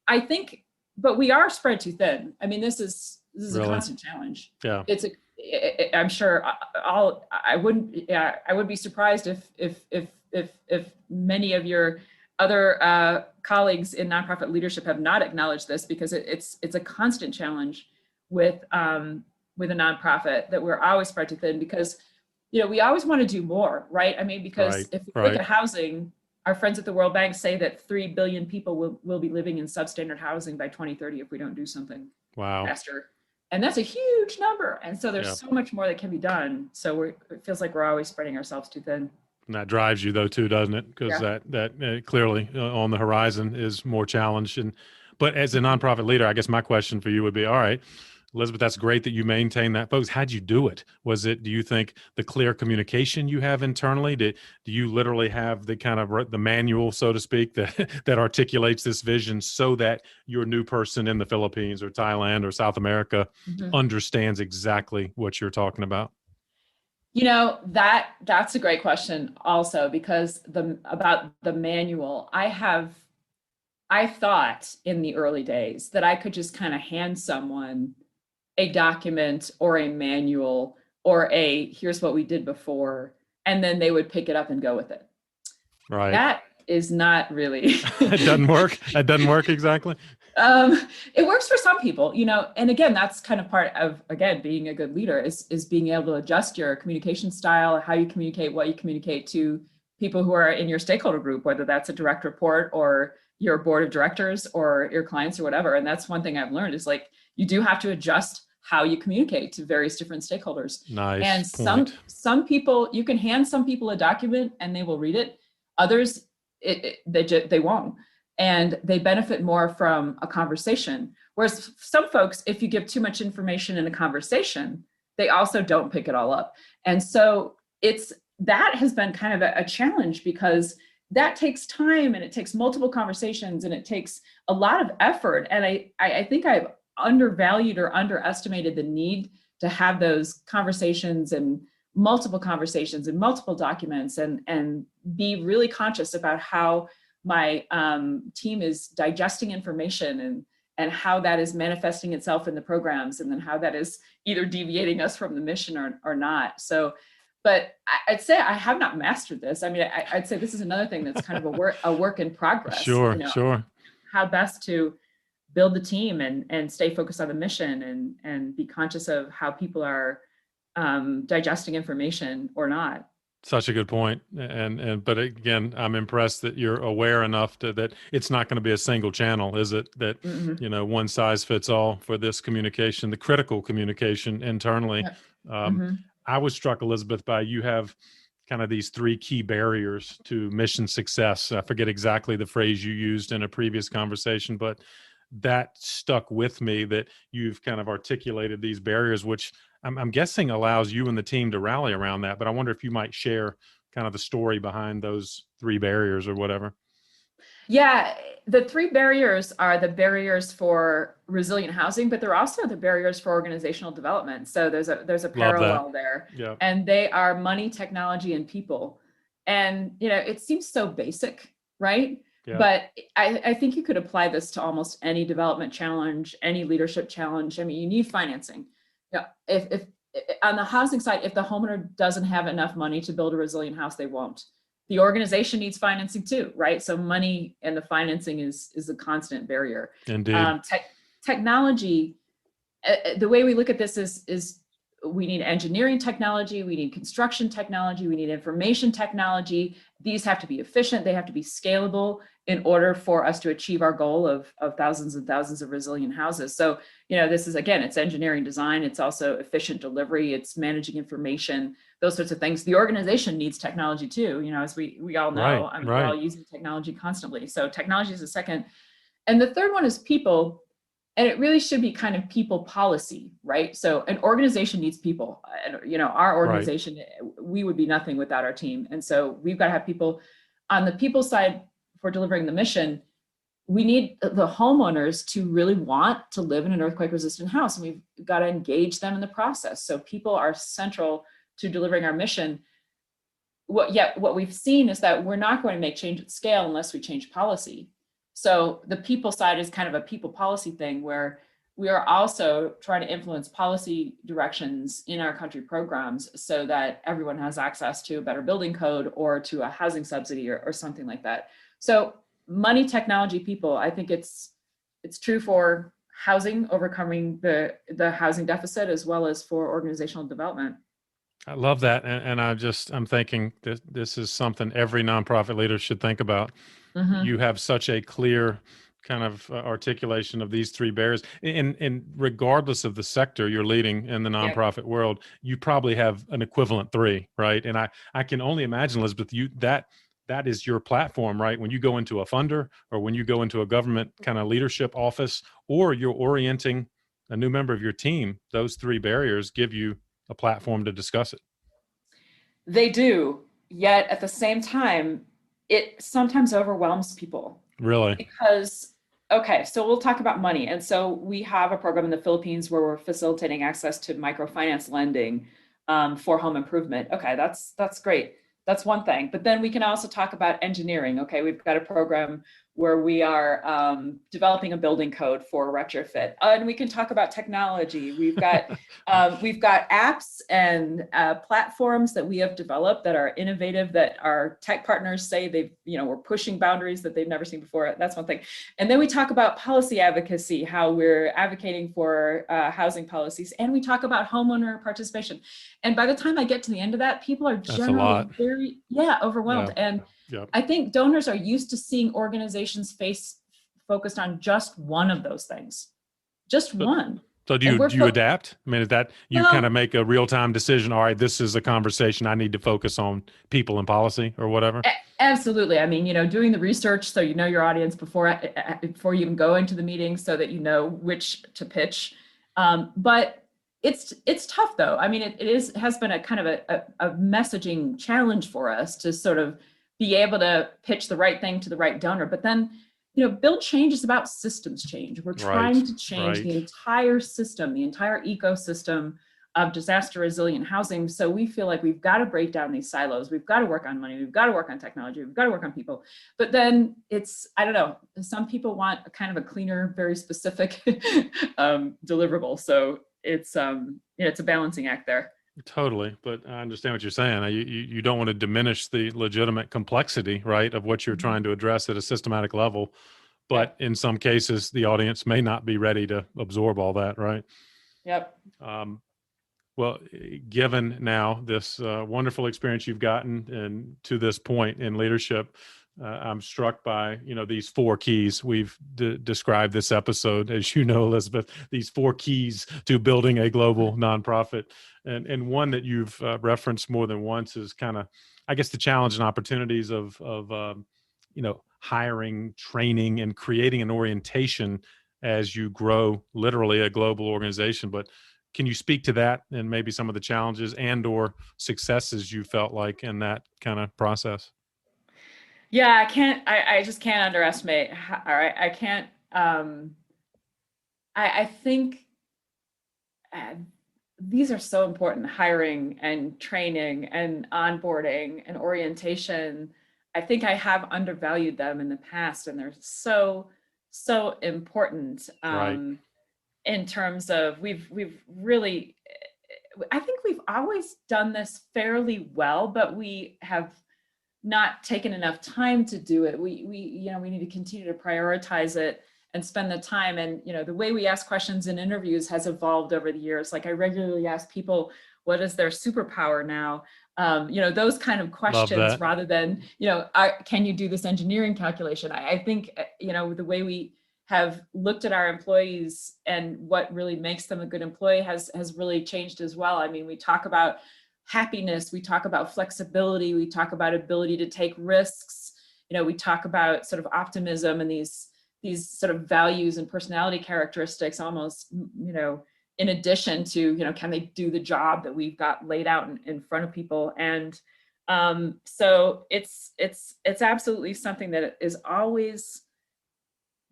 I think, but we are spread too thin. I mean, this is a Really? constant challenge. Yeah. I'm sure I would be surprised if many of your other colleagues in nonprofit leadership have not acknowledged this, because it's a constant challenge with a nonprofit, that we're always spread too thin, because we always want to do more, right? I mean, because if we look at housing, our friends at the World Bank say that 3 billion people will be living in substandard housing by 2030 if we don't do something faster. And that's a huge number. And so there's so much more that can be done. So it feels like we're always spreading ourselves too thin. And that drives you, though, too, doesn't it? Because that clearly on the horizon is more challenged. But as a nonprofit leader, I guess my question for you would be, all right, Elizabeth, that's great that you maintain that focus. How'd you do it? Do you think the clear communication you have internally, do you literally have the kind of the manual, so to speak, that articulates this vision so that your new person in the Philippines or Thailand or South America understands exactly what you're talking about? That's a great question also, because about the manual, I thought in the early days that I could just kind of hand someone a document or a manual or here's what we did before, and then they would pick it up and go with it. Right. That is not really. It doesn't work. It doesn't work exactly. It works for some people, and again, that's kind of part of, again, being a good leader is being able to adjust your communication style, how you communicate, what you communicate to people who are in your stakeholder group, whether that's a direct report or your board of directors or your clients or whatever. And that's one thing I've learned is, like, you do have to adjust how you communicate to various different stakeholders. Nice. And some people, you can hand some people a document and they will read it. Others, they won't. And they benefit more from a conversation. Whereas some folks, if you give too much information in a conversation, they also don't pick it all up. And so that has been kind of a challenge, because that takes time and it takes multiple conversations and it takes a lot of effort. And I think I've undervalued or underestimated the need to have those conversations and multiple conversations and multiple documents, and be really conscious about how my team is digesting information and how that is manifesting itself in the programs, and then how that is either deviating us from the mission or not. So but I'd say I have not mastered this. I mean, I'd say this is another thing that's kind of a work in progress. Sure, sure. How best to build the team and stay focused on the mission and be conscious of how people are digesting information or not. Such a good point. But again, I'm impressed that you're aware enough that it's not going to be a single channel, is it? That, one size fits all for this communication, the critical communication internally. Yeah. I was struck, Elizabeth, by you have kind of these three key barriers to mission success. I forget exactly the phrase you used in a previous conversation, but that stuck with me, that you've kind of articulated these barriers, which I'm guessing allows you and the team to rally around that. But I wonder if you might share kind of the story behind those three barriers or whatever. Yeah, the three barriers are the barriers for resilient housing, but they're also the barriers for organizational development. So there's a parallel there. Yeah. And they are money, technology, and people. And it seems so basic, right? Yeah. But I think you could apply this to almost any development challenge, any leadership challenge. I mean, you need financing. If on the housing side, if the homeowner doesn't have enough money to build a resilient house, they won't. The organization needs financing too, right? So money and the financing is a constant barrier. Indeed. Technology, the way we look at this is we need engineering technology, we need construction technology, we need information technology. These have to be efficient, they have to be scalable in order for us to achieve our goal of thousands and thousands of resilient houses. So, this is, again, it's engineering design, it's also efficient delivery, it's managing information, those sorts of things. The organization needs technology too, as we all know. Right. We're all using technology constantly. So technology is the second. And the third one is people. And it really should be kind of people policy, right? So an organization needs people. Our organization, we would be nothing without our team. And so we've got to have people. On the people side for delivering the mission, we need the homeowners to really want to live in an earthquake-resistant house. And we've got to engage them in the process. So people are central to delivering our mission. What we've seen is that we're not going to make change at scale unless we change policy. So the people side is kind of a people policy thing where we are also trying to influence policy directions in our country programs so that everyone has access to a better building code or to a housing subsidy or something like that. So money, technology, people, I think it's true for housing, overcoming the housing deficit, as well as for organizational development. I love that. And I'm thinking that this is something every nonprofit leader should think about. Mm-hmm. You have such a clear kind of articulation of these three barriers. And regardless of the sector you're leading in the nonprofit world, you probably have an equivalent three, right? And I can only imagine, Elizabeth, that is your platform, right? When you go into a funder or when you go into a government kind of leadership office, or you're orienting a new member of your team, those three barriers give you a platform to discuss it. They do. Yet at the same time, it sometimes overwhelms people. Really? Because, so we'll talk about money. And so we have a program in the Philippines where we're facilitating access to microfinance lending for home improvement. Okay, that's great. That's one thing. But then we can also talk about engineering. Okay, we've got a program where we are developing a building code for retrofit, and we can talk about technology. We've got apps and platforms that we have developed that are innovative, that our tech partners say we're pushing boundaries that they've never seen before. That's one thing. And then we talk about policy advocacy, how we're advocating for housing policies, and we talk about homeowner participation. And by the time I get to the end of that, people are generally very overwhelmed. Yeah. And I think donors are used to seeing organizations focused on just one of those things, just one. So do you adapt? I mean, is that you kind of make a real-time decision? All right, this is a conversation I need to focus on people and policy or whatever. Absolutely. I mean, doing the research so you know your audience before you even go into the meeting, so that you know which to pitch. But it's tough though. I mean, it has been a kind of a messaging challenge for us to sort of be able to pitch the right thing to the right donor. But then, build change is about systems change. We're trying to change the entire system, the entire ecosystem of disaster resilient housing. So we feel like we've got to break down these silos. We've got to work on money. We've got to work on technology. We've got to work on people. But then I don't know, some people want a kind of a cleaner, very specific deliverable. So it's a balancing act there. Totally, but I understand what you're saying. You don't want to diminish the legitimate complexity, right, of what you're Mhm. trying to address at a systematic level. But Yep. in some cases, the audience may not be ready to absorb all that, right? Yep. Um, well, given now this wonderful experience you've gotten and to this point in leadership, I'm struck by these four keys we've described this episode, as you know, Elizabeth. These four keys to building a global nonprofit, and one that you've referenced more than once is kind of, I guess, the challenge and opportunities of hiring, training, and creating an orientation as you grow literally a global organization. But can you speak to that and maybe some of the challenges and or successes you felt like in that kind of process? Yeah, I just can't underestimate. All right. I can't, I think uh, these are so important: hiring and training and onboarding and orientation. I think I have undervalued them in the past, and they're so important. Right. In terms of we've really, I think we've always done this fairly well, but we have not taken enough time to do it. We need to continue to prioritize it and spend the time. And the way we ask questions in interviews has evolved over the years. Like, I regularly ask people, what is their superpower now? Those kind of Love questions, that. rather than can you do this engineering calculation? I think the way we have looked at our employees and what really makes them a good employee has really changed as well. I mean, we talk about happiness, we talk about flexibility, we talk about ability to take risks, we talk about sort of optimism and these sort of values and personality characteristics, almost in addition to can they do the job that we've got laid out in front of people. And so it's absolutely something that is always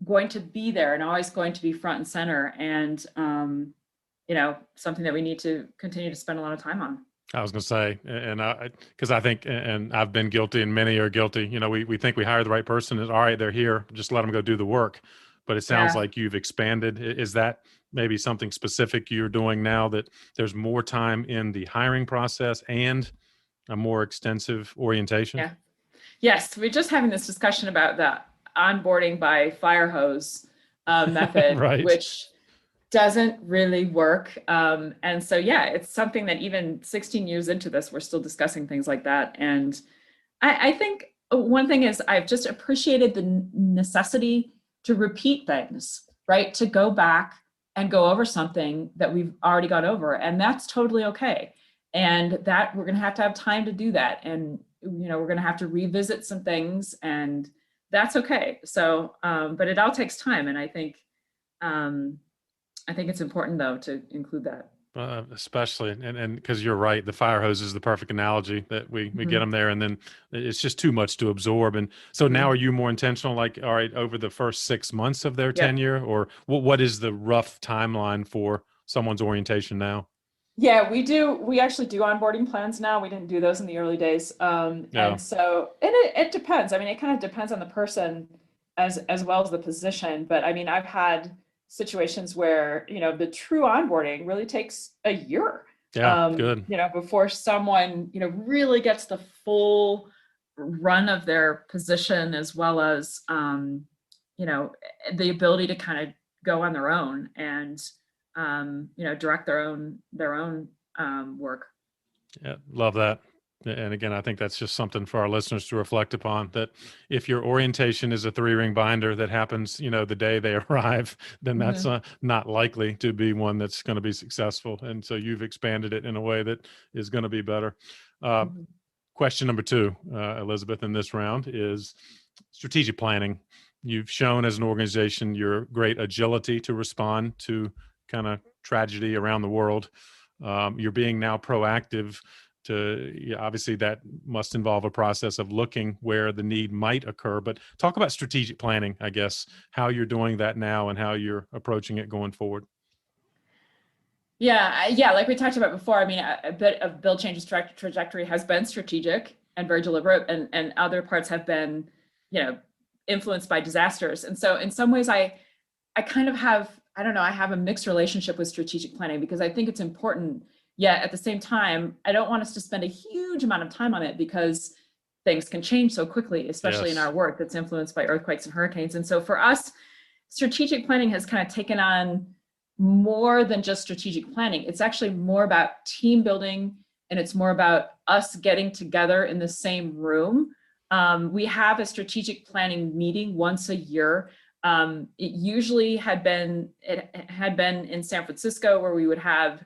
going to be there and always going to be front and center, and something that we need to continue to spend a lot of time on. I was going to say, and because I think, and I've been guilty, and many are guilty. We think we hire the right person, and all right, they're here, just let them go do the work. But it sounds Yeah. like you've expanded. Is that maybe something specific you're doing now, that there's more time in the hiring process and a more extensive orientation? Yeah. Yes, we're just having this discussion about the onboarding by fire hose method, Right. which doesn't really work. And so, yeah, it's something that even 16 years into this, we're still discussing things like that. And I think one thing is I've just appreciated the necessity to repeat things, right? To go back and go over something that we've already got over. And that's totally okay. And that we're going to have time to do that. And, we're going to have to revisit some things, and that's okay. So, but it all takes time. And I think it's important, though, to include that. Especially, and because you're right, the fire hose is the perfect analogy, that we get Mhm. them there and then it's just too much to absorb. And so now, Mhm. are you more intentional, like, all right, over the first 6 months of their Yep. tenure, or what is the rough timeline for someone's orientation now? Yeah, we do. We actually do onboarding plans now. We didn't do those in the early days. Yeah. And so it depends. I mean, it kind of depends on the person as well as the position. But I mean, I've had situations where, the true onboarding really takes a year, Yeah. Good. before someone, really gets the full run of their position, as well as, the ability to kind of go on their own and direct their own work. Yeah. Love that. And again, I think that's just something for our listeners to reflect upon, that if your orientation is a 3-ring binder that happens, the day they arrive, then that's Hmm. not likely to be one that's going to be successful. And so you've expanded it in a way that is going to be better. Uh, Hmm. Question number 2, Elizabeth, in this round is strategic planning. You've shown as an organization your great agility to respond to kind of tragedy around the world. You're being now proactive obviously that must involve a process of looking where the need might occur, but talk about strategic planning, I guess, how you're doing that now and how you're approaching it going forward. Yeah, like we talked about before. I mean, a bit of Build Change's trajectory has been strategic and very deliberate, and other parts have been, you know, influenced by disasters. And so, in some ways, I kind of have, I don't know, I have a mixed relationship with strategic planning, because I think it's important Yet at the same time, I don't want us to spend a huge amount of time on it because things can change so quickly, especially in Yes. our work that's influenced by earthquakes and hurricanes. And so for us, strategic planning has kind of taken on more than just strategic planning. It's actually more about team building, and it's more about us getting together in the same room. We have a strategic planning meeting once a year. It usually had been in San Francisco, where we would have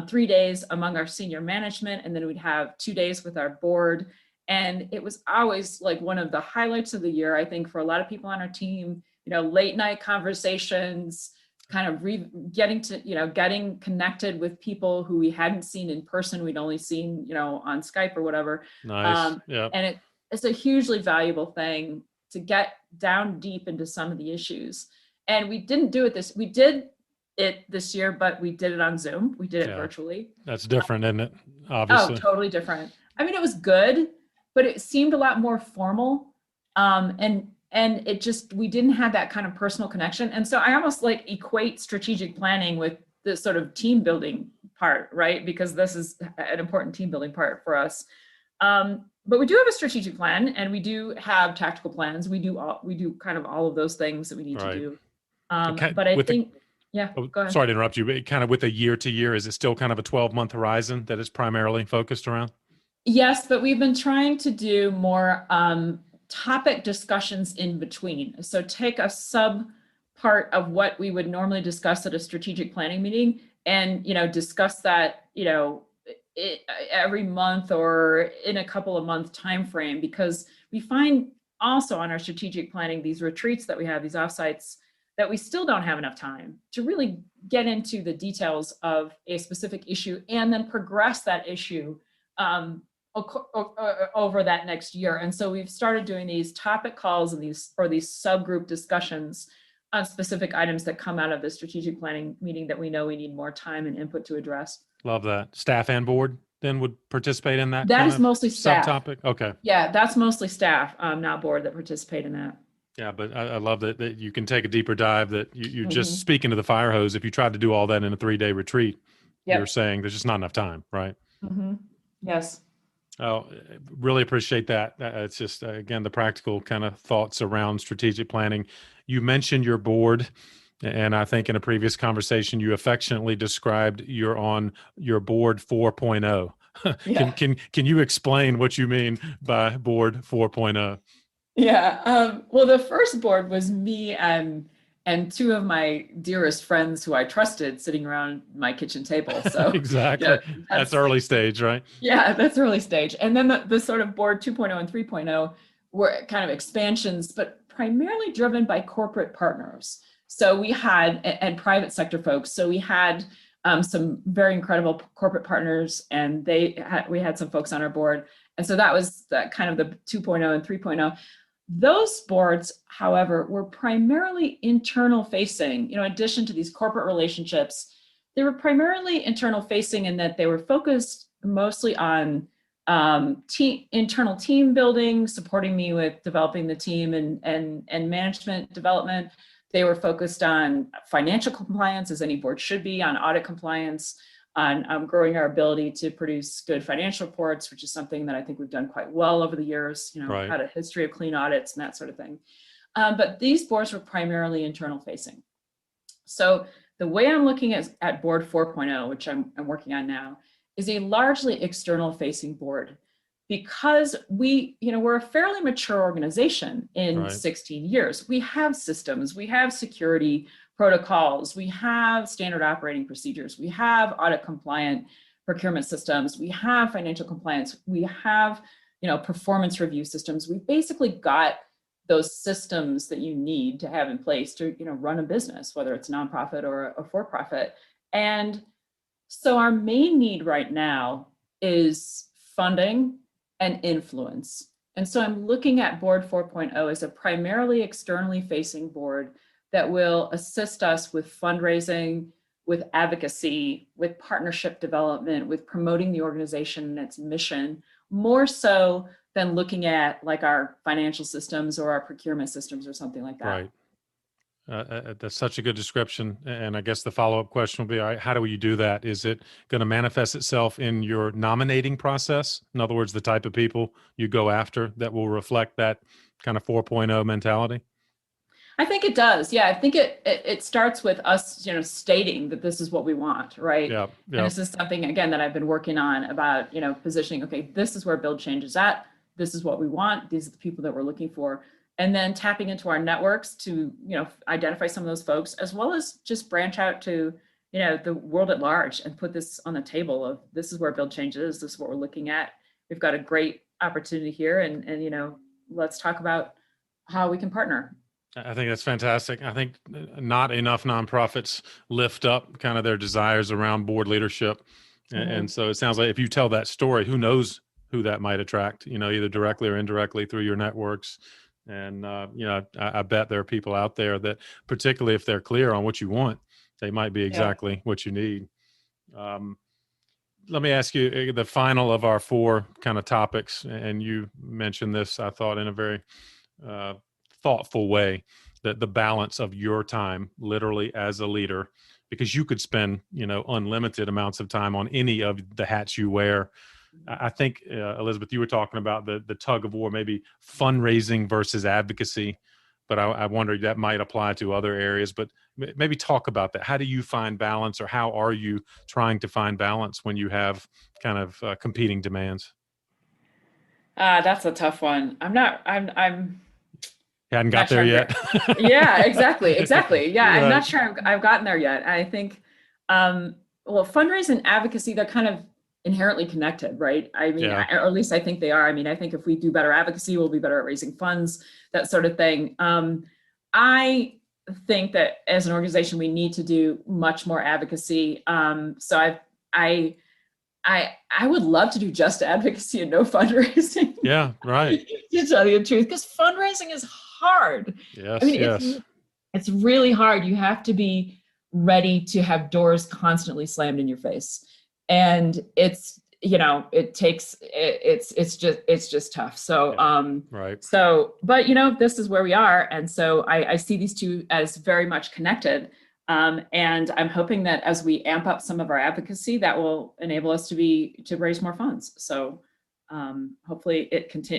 3 days among our senior management, and then we'd have 2 days with our board. And it was always like one of the highlights of the year, I think, for a lot of people on our team. Late night conversations, kind of getting connected with people who we hadn't seen in person. We'd only seen, on Skype or whatever. Nice. Yeah. And it's a hugely valuable thing to get down deep into some of the issues. And we did it this year, but we did it on Zoom. We did it virtually. That's different, isn't it? Obviously. Oh, totally different. I mean, it was good, but it seemed a lot more formal. And we didn't have that kind of personal connection. And so I almost equate strategic planning with this sort of team building part, right? Because this is an important team building part for us. But we do have a strategic plan, and we do have tactical plans. We do kind of all of those things that we need to do. But I think, go ahead. Sorry to interrupt you, but kind of with a year to year, is it still kind of a 12-month horizon that is primarily focused around? Yes, but we've been trying to do more topic discussions in between. So take a sub part of what we would normally discuss at a strategic planning meeting and, discuss that, every month or in a couple of month time frame, because we find also on our strategic planning, these retreats that we have, these offsites, that we still don't have enough time to really get into the details of a specific issue and then progress that issue over that next year. And so we've started doing these topic calls and these subgroup discussions on specific items that come out of the strategic planning meeting that we know we need more time and input to address. Love that. Staff and board then would participate in that? That is mostly staff. Subtopic? Okay. Yeah, that's mostly staff, not board, that participate in that. Yeah, but I love that you can take a deeper dive, that you're just speaking to the fire hose. If you tried to do all that in a 3-day retreat, you're saying there's just not enough time, right? Mm-hmm. Yes. Oh, really appreciate that. It's just, again, the practical kind of thoughts around strategic planning. You mentioned your board, and I think in a previous conversation, you affectionately described you're on your board 4.0. Yeah. Can you explain what you mean by board 4.0? Yeah. Well, the first board was me and 2 of my dearest friends who I trusted sitting around my kitchen table. So exactly. Yeah, that's early stage, right? Yeah, that's early stage. And then the sort of board 2.0 and 3.0 were kind of expansions, but primarily driven by corporate partners. So we had, and private sector folks. So we had some very incredible corporate partners, and we had some folks on our board. And so that was kind of the 2.0 and 3.0. Those boards, however, were primarily internal facing. In addition to these corporate relationships, they were primarily internal facing in that they were focused mostly on internal team building, supporting me with developing the team and management development. They were focused on financial compliance, as any board should be, on audit compliance, on growing our ability to produce good financial reports, which is something that I think we've done quite well over the years. Right. Had a history of clean audits and that sort of thing. But these boards were primarily internal facing. So the way I'm looking at board 4.0, which I'm working on now, is a largely external facing board, because we're a fairly mature organization in 16 years. We have systems, we have security protocols, we have standard operating procedures, we have audit compliant procurement systems, we have financial compliance, we have performance review systems. We've basically got those systems that you need to have in place to run a business, whether it's nonprofit or a for-profit. And so our main need right now is funding and influence. And so I'm looking at board 4.0 as a primarily externally facing board that will assist us with fundraising, with advocacy, with partnership development, with promoting the organization and its mission, more so than looking at our financial systems or our procurement systems or something like that. Right. That's such a good description. And I guess the follow-up question will be, all right, how do you do that? Is it going to manifest itself in your nominating process? In other words, the type of people you go after that will reflect that kind of 4.0 mentality? I think it does. Yeah, I think it starts with us, stating that this is what we want, right? Yeah, And yeah. this is something again that I've been working on about, positioning. Okay, this is where Build Change is at. This is what we want. These are the people that we're looking for, and then tapping into our networks to, identify some of those folks, as well as just branch out to, the world at large and put this on the table of this is where Build Change is. This is what we're looking at. We've got a great opportunity here, and let's talk about how we can partner. I think that's fantastic. I think not enough nonprofits lift up kind of their desires around board leadership. And so it sounds like if you tell that story, who knows who that might attract, either directly or indirectly through your networks. And, I bet there are people out there that, particularly if they're clear on what you want, they might be exactly what you need. Let me ask you the final of our 4 kind of topics. And you mentioned this, I thought, in a very thoughtful way, that the balance of your time literally as a leader, because you could spend unlimited amounts of time on any of the hats you wear. I think Elizabeth, you were talking about the tug of war, maybe fundraising versus advocacy, but I wonder that might apply to other areas. But maybe talk about that. How do you find balance, or how are you trying to find balance when you have kind of competing demands? That's a tough one. I'm Hadn't got not there sure. yet. Yeah, exactly. Yeah, Right. I'm not sure I've gotten there yet. I think, fundraising and advocacy, they're kind of inherently connected, right? I mean, Yeah. or at least I think they are. I mean, I think if we do better advocacy, we'll be better at raising funds, that sort of thing. I think that as an organization, we need to do much more advocacy. So I would love to do just advocacy and no fundraising. Yeah. Right. To tell you the truth, because fundraising is hard. Yes. I mean, Yes. it's really hard. You have to be ready to have doors constantly slammed in your face, and it's just tough. So Right. but this is where we are, and so I see these two as very much connected. And I'm hoping that as we amp up some of our advocacy, that will enable us to raise more funds. So hopefully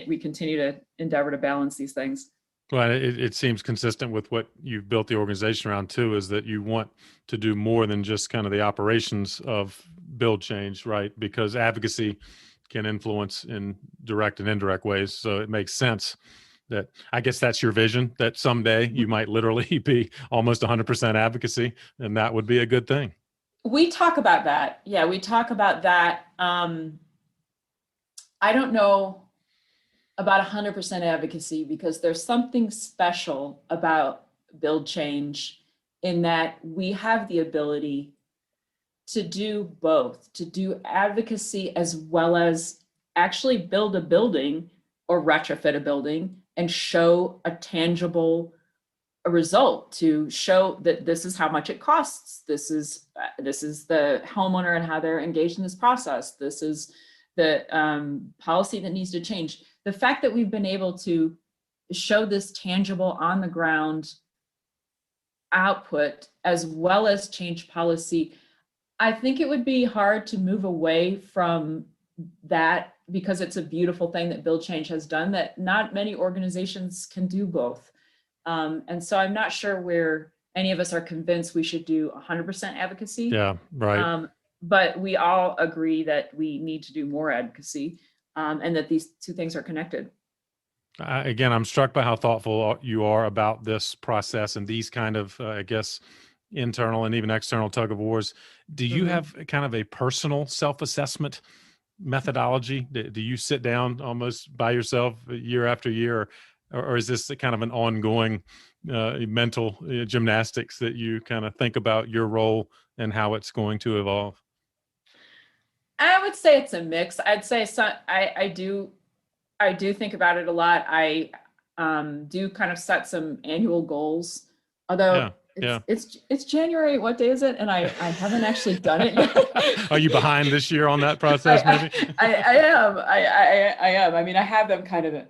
we continue to endeavor to balance these things. Well, it seems consistent with what you've built the organization around too, is that you want to do more than just kind of the operations of Build Change, right? Because advocacy can influence in direct and indirect ways. So it makes sense that, I guess that's your vision, that someday you might literally be almost 100% advocacy, and that would be a good thing. We talk about that. Yeah, we talk about that. I don't know about 100% advocacy, because there's something special about Build Change in that we have the ability to do both, to do advocacy as well as actually build a building or retrofit a building and show a tangible result, to show that this is how much it costs. This is the homeowner and how they're engaged in this process. This is the policy that needs to change. The fact that we've been able to show this tangible on the ground output as well as change policy, I think it would be hard to move away from that, because it's a beautiful thing that Build Change has done, that not many organizations can do both. And so I'm not sure where any of us are convinced we should do 100% advocacy. Yeah, right. But we all agree that we need to do more advocacy, and that these two things are connected. Again, I'm struck by how thoughtful you are about this process and these kind of, I guess, internal and even external tug of wars. Do you have kind of a personal self-assessment methodology? Do you sit down almost by yourself year after year, or is this kind of an ongoing mental gymnastics that you kind of think about your role and how it's going to evolve? I would say it's a mix. I'd say I do think about it a lot. I do kind of set some annual goals, although it's January. What day is it? And I haven't actually done it yet. Are you behind this year on that process? Maybe I am. I am. I mean, I have them kind of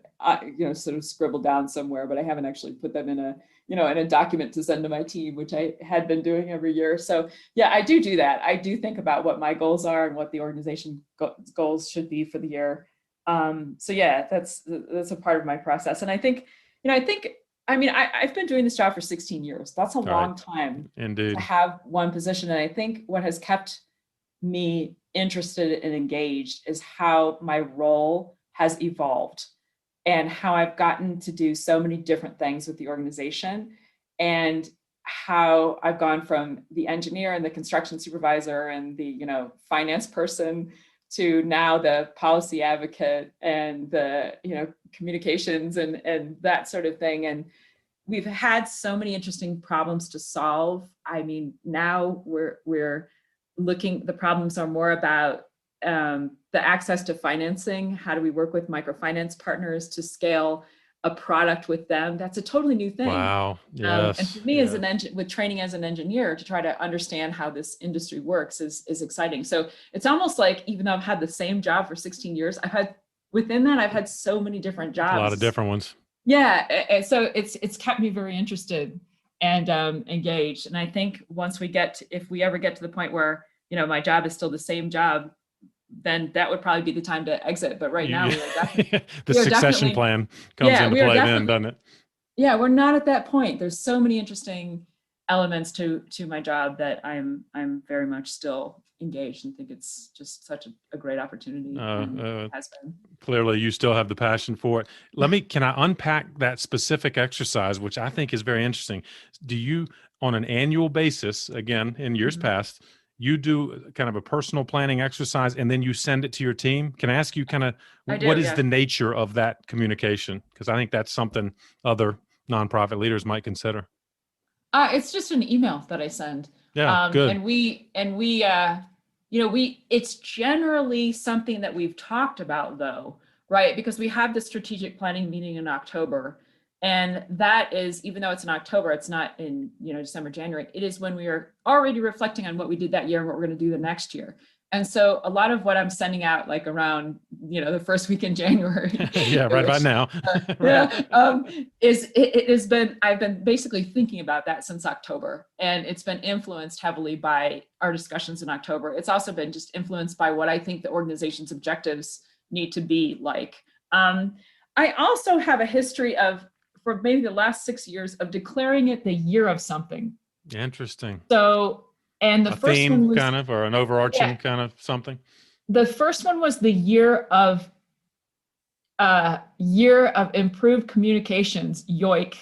sort of scribbled down somewhere, but I haven't actually put them in a document to send to my team, which I had been doing every year. So yeah, I do that. I do think about what my goals are and what the organization goals should be for the year. So yeah, that's a part of my process. And I think, I've been doing this job for 16 years. That's a long time Indeed. to have one position. And I think what has kept me interested and engaged is how my role has evolved and how I've gotten to do so many different things with the organization, and how I've gone from the engineer and the construction supervisor and the finance person to now the policy advocate and the communications and that sort of thing. And we've had so many interesting problems to solve. I mean, now we're looking, the problems are more about the access to financing. How do we work with microfinance partners to scale a product with them? That's a totally new thing. Wow. Yes. And for me, as with training as an engineer, to try to understand how this industry works is exciting. So it's almost like, even though I've had the same job for 16 years, I've had so many different jobs. A lot of different ones. Yeah. And so it's kept me very interested and engaged. And I think if we ever get to the point where, my job is still the same job, then that would probably be the time to exit. But right now, the succession plan comes into play then, doesn't it? Yeah, we're not at that point. There's so many interesting elements to my job that I'm very much still engaged and think it's just such a great opportunity. Has been. Clearly, you still have the passion for it. Can I unpack that specific exercise, which I think is very interesting? Do you, on an annual basis, again, in years past, you do kind of a personal planning exercise and then you send it to your team? Can I ask you what is the nature of that communication? Because I think that's something other nonprofit leaders might consider. It's just an email that I send. Yeah, good. And we it's generally something that we've talked about, though, right? Because we have the strategic planning meeting in October. And that is, even though it's in October, it's not in, December, January. It is when we are already reflecting on what we did that year and what we're going to do the next year. And so a lot of what I'm sending out, like around, the first week in January. Yeah, right about now. I've been basically thinking about that since October, and it's been influenced heavily by our discussions in October. It's also been just influenced by what I think the organization's objectives need to be like. I also have a history for maybe the last 6 years, of declaring it the year of something. Interesting. So, and the first theme one was kind of, or an overarching kind of something. The first one was the year of improved communications. Yoik.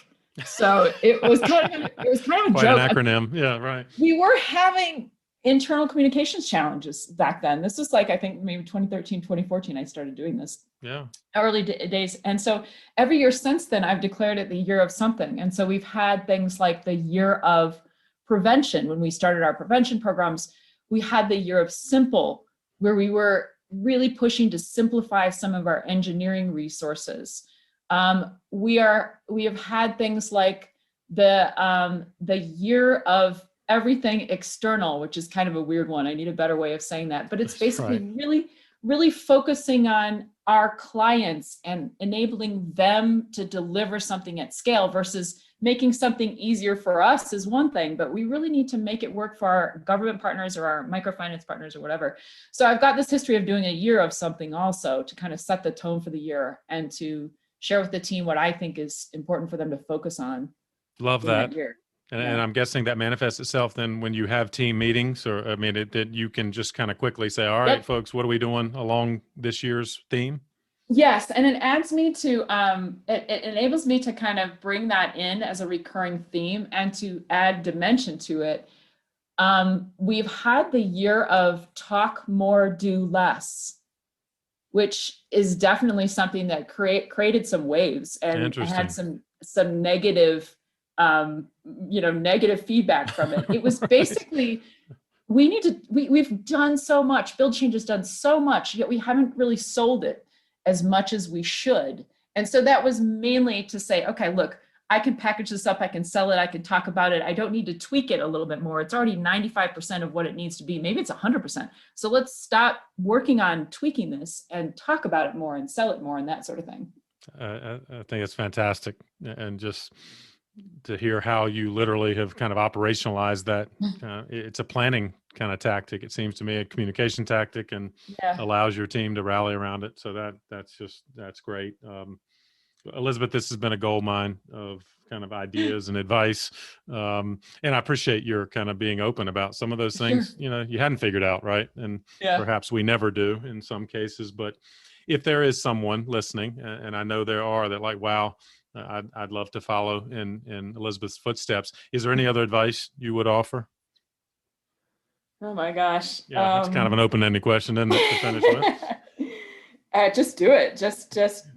So it was kind of a Quite joke. An acronym. Yeah, right. We were having internal communications challenges back then. This was I think maybe 2013, 2014, I started doing this. Yeah. Early days. And so every year since then, I've declared it the year of something. And so we've had things like the year of prevention. When we started our prevention programs, we had the year of simple, where we were really pushing to simplify some of our engineering resources. We have had things like the year of everything external, which is kind of a weird one. I need a better way of saying that, but it's basically really focusing on our clients and enabling them to deliver something at scale versus making something easier for us is one thing, but we really need to make it work for our government partners or our microfinance partners or whatever. So I've got this history of doing a year of something also to kind of set the tone for the year and to share with the team what I think is important for them to focus on. Love that. And I'm guessing that manifests itself then when you have team meetings, or that you can just kind of quickly say, all right, folks, what are we doing along this year's theme? Yes. And it adds me to, it enables me to kind of bring that in as a recurring theme and to add dimension to it. We've had the year of talk more, do less, which is definitely something that created some waves and had some negative negative feedback from it. It was basically, we've done so much, Build Change has done so much, yet we haven't really sold it as much as we should. And so that was mainly to say, okay, look, I can package this up, I can sell it, I can talk about it. I don't need to tweak it a little bit more. It's already 95% of what it needs to be. Maybe it's 100%. So let's stop working on tweaking this and talk about it more and sell it more and that sort of thing. I think it's fantastic, and just to hear how you literally have kind of operationalized that. It's a planning kind of tactic. It seems to me a communication tactic, and Yeah. allows your team to rally around it. So that's great. Elizabeth, this has been a gold mine of kind of ideas and advice. And I appreciate your kind of being open about some of those Sure. things, you hadn't figured out, right? And Yeah. perhaps we never do in some cases, but if there is someone listening, and I know there are, that like, wow, I'd love to follow in Elizabeth's footsteps. Is there any other advice you would offer? Oh my gosh. Yeah, that's kind of an open-ended question, isn't it, to finish with? Just do it. Just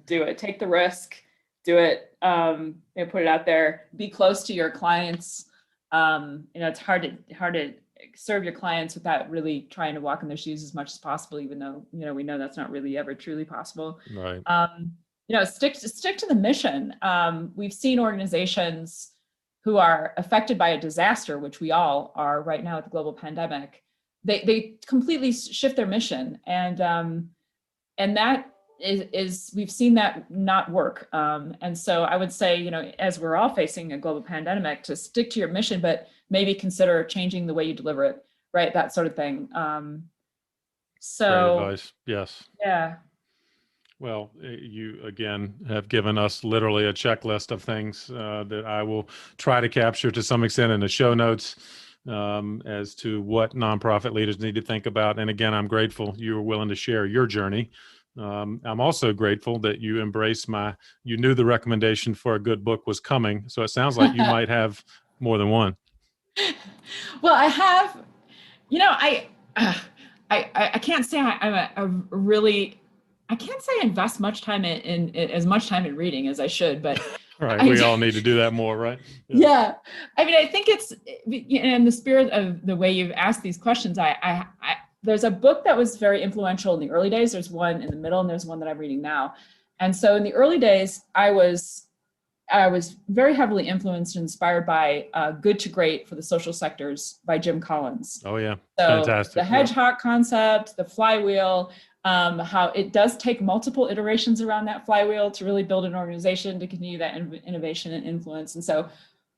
do it. Take the risk. Do it. Put it out there. Be close to your clients. It's hard to serve your clients without really trying to walk in their shoes as much as possible, even though we know that's not really ever truly possible. Right. Stick to the mission. We've seen organizations who are affected by a disaster, which we all are right now with the global pandemic. They completely shift their mission, and that is we've seen that not work. And so I would say, as we're all facing a global pandemic, to stick to your mission, but maybe consider changing the way you deliver it, right? That sort of thing. Great advice. Yes. Yeah. Well, you again have given us literally a checklist of things that I will try to capture to some extent in the show notes as to what nonprofit leaders need to think about. And again, I'm grateful you were willing to share your journey. I'm also grateful that you embraced you knew the recommendation for a good book was coming. So it sounds like you might have more than one. Well, I have, I can't say I can't say I invest much time in as much time in reading as I should, but right. We all need to do that more, right? Yeah. I mean, I think it's in the spirit of the way you've asked these questions. There's a book that was very influential in the early days. There's one in the middle, and there's one that I'm reading now. And so in the early days, I was very heavily influenced and inspired by Good to Great for the Social Sectors by Jim Collins. Oh, yeah. So fantastic. The hedgehog concept, the flywheel, how it does take multiple iterations around that flywheel to really build an organization to continue that innovation and influence. And so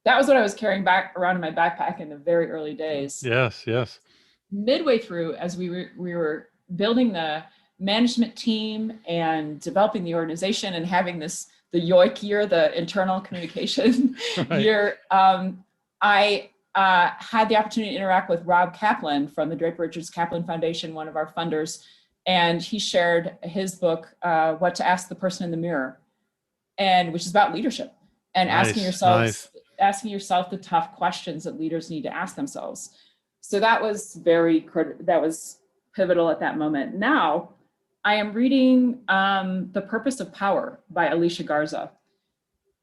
that was what I was carrying back around in my backpack in the very early days. Yes, yes. Midway through, as we were building the management team and developing the organization and having the yoik year, the internal communication right. year, I had the opportunity to interact with Rob Kaplan from the Draper Richards Kaplan Foundation, one of our funders, and he shared his book, What to Ask the Person in the Mirror, which is about leadership and asking yourself the tough questions that leaders need to ask themselves. So that was that was pivotal at that moment. Now I am reading The Purpose of Power by Alicia Garza.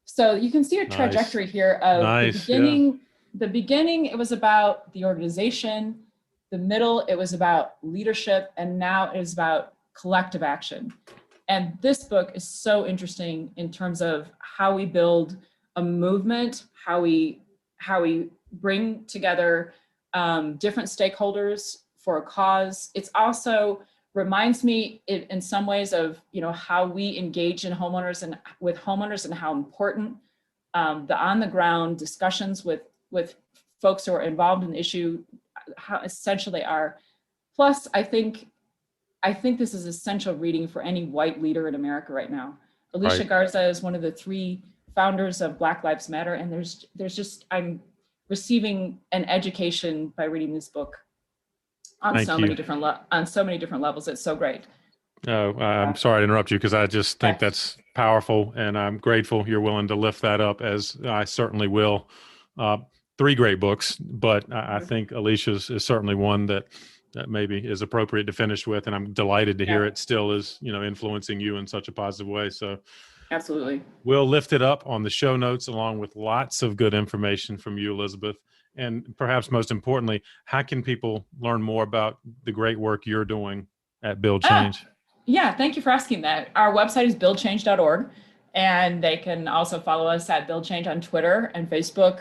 So you can see a trajectory here of the beginning. Yeah. The beginning, it was about the organization. The middle, it was about leadership. And now it is about collective action. And this book is so interesting in terms of how we build a movement, how we bring together different stakeholders for a cause. It's also reminds me in some ways of how we engage in homeowners and with homeowners, and how important the on the ground discussions with folks who are involved in the issue, how essential they are. Plus, I think this is essential reading for any white leader in America right now. Alicia Garza is one of the 3 founders of Black Lives Matter, and I'm receiving an education by reading this book on so many different levels. It's so great. Oh, I'm sorry to interrupt you, because I just think that's powerful, and I'm grateful you're willing to lift that up, as I certainly will. 3 great books, but I think Alicia's is certainly one that maybe is appropriate to finish with, and I'm delighted to hear it still is influencing you in such a positive way. So absolutely, we'll lift it up on the show notes, along with lots of good information from you, Elizabeth. And perhaps most importantly, how can people learn more about the great work you're doing at Build Change? Yeah, thank you for asking that. Our website is buildchange.org, and they can also follow us at Build Change on Twitter and Facebook.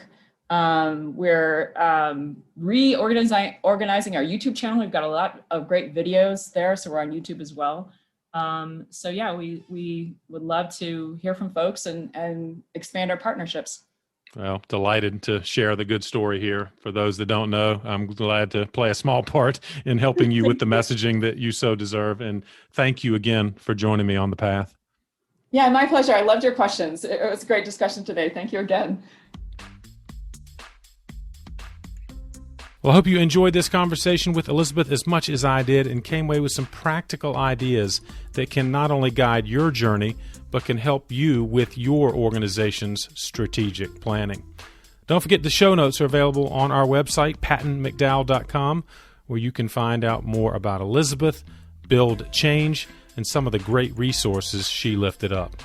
We're organizing our YouTube channel. We've got a lot of great videos there, so we're on YouTube as well. So yeah, we would love to hear from folks and expand our partnerships. Well, delighted to share the good story here. For those that don't know, I'm glad to play a small part in helping you with the messaging that you so deserve. And thank you again for joining me on the path. Yeah, my pleasure. I loved your questions. It was a great discussion today. Thank you again. Well, I hope you enjoyed this conversation with Elizabeth as much as I did and came away with some practical ideas that can not only guide your journey, but can help you with your organization's strategic planning. Don't forget the show notes are available on our website, pattonmcdowell.com, where you can find out more about Elizabeth, build change, and some of the great resources she lifted up.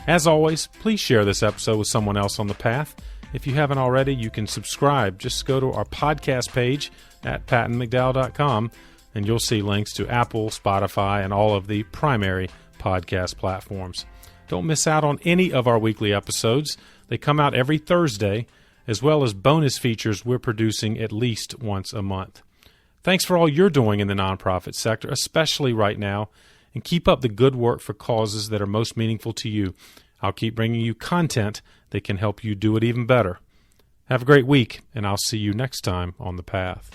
As always, please share this episode with someone else on the path. If you haven't already, you can subscribe. Just go to our podcast page at pattonmcdowell.com, and you'll see links to Apple, Spotify, and all of the primary podcast platforms. Don't miss out on any of our weekly episodes. They come out every Thursday, as well as bonus features we're producing at least once a month. Thanks for all you're doing in the nonprofit sector, especially right now, and keep up the good work for causes that are most meaningful to you. I'll keep bringing you content that can help you do it even better. Have a great week, and I'll see you next time on The Path.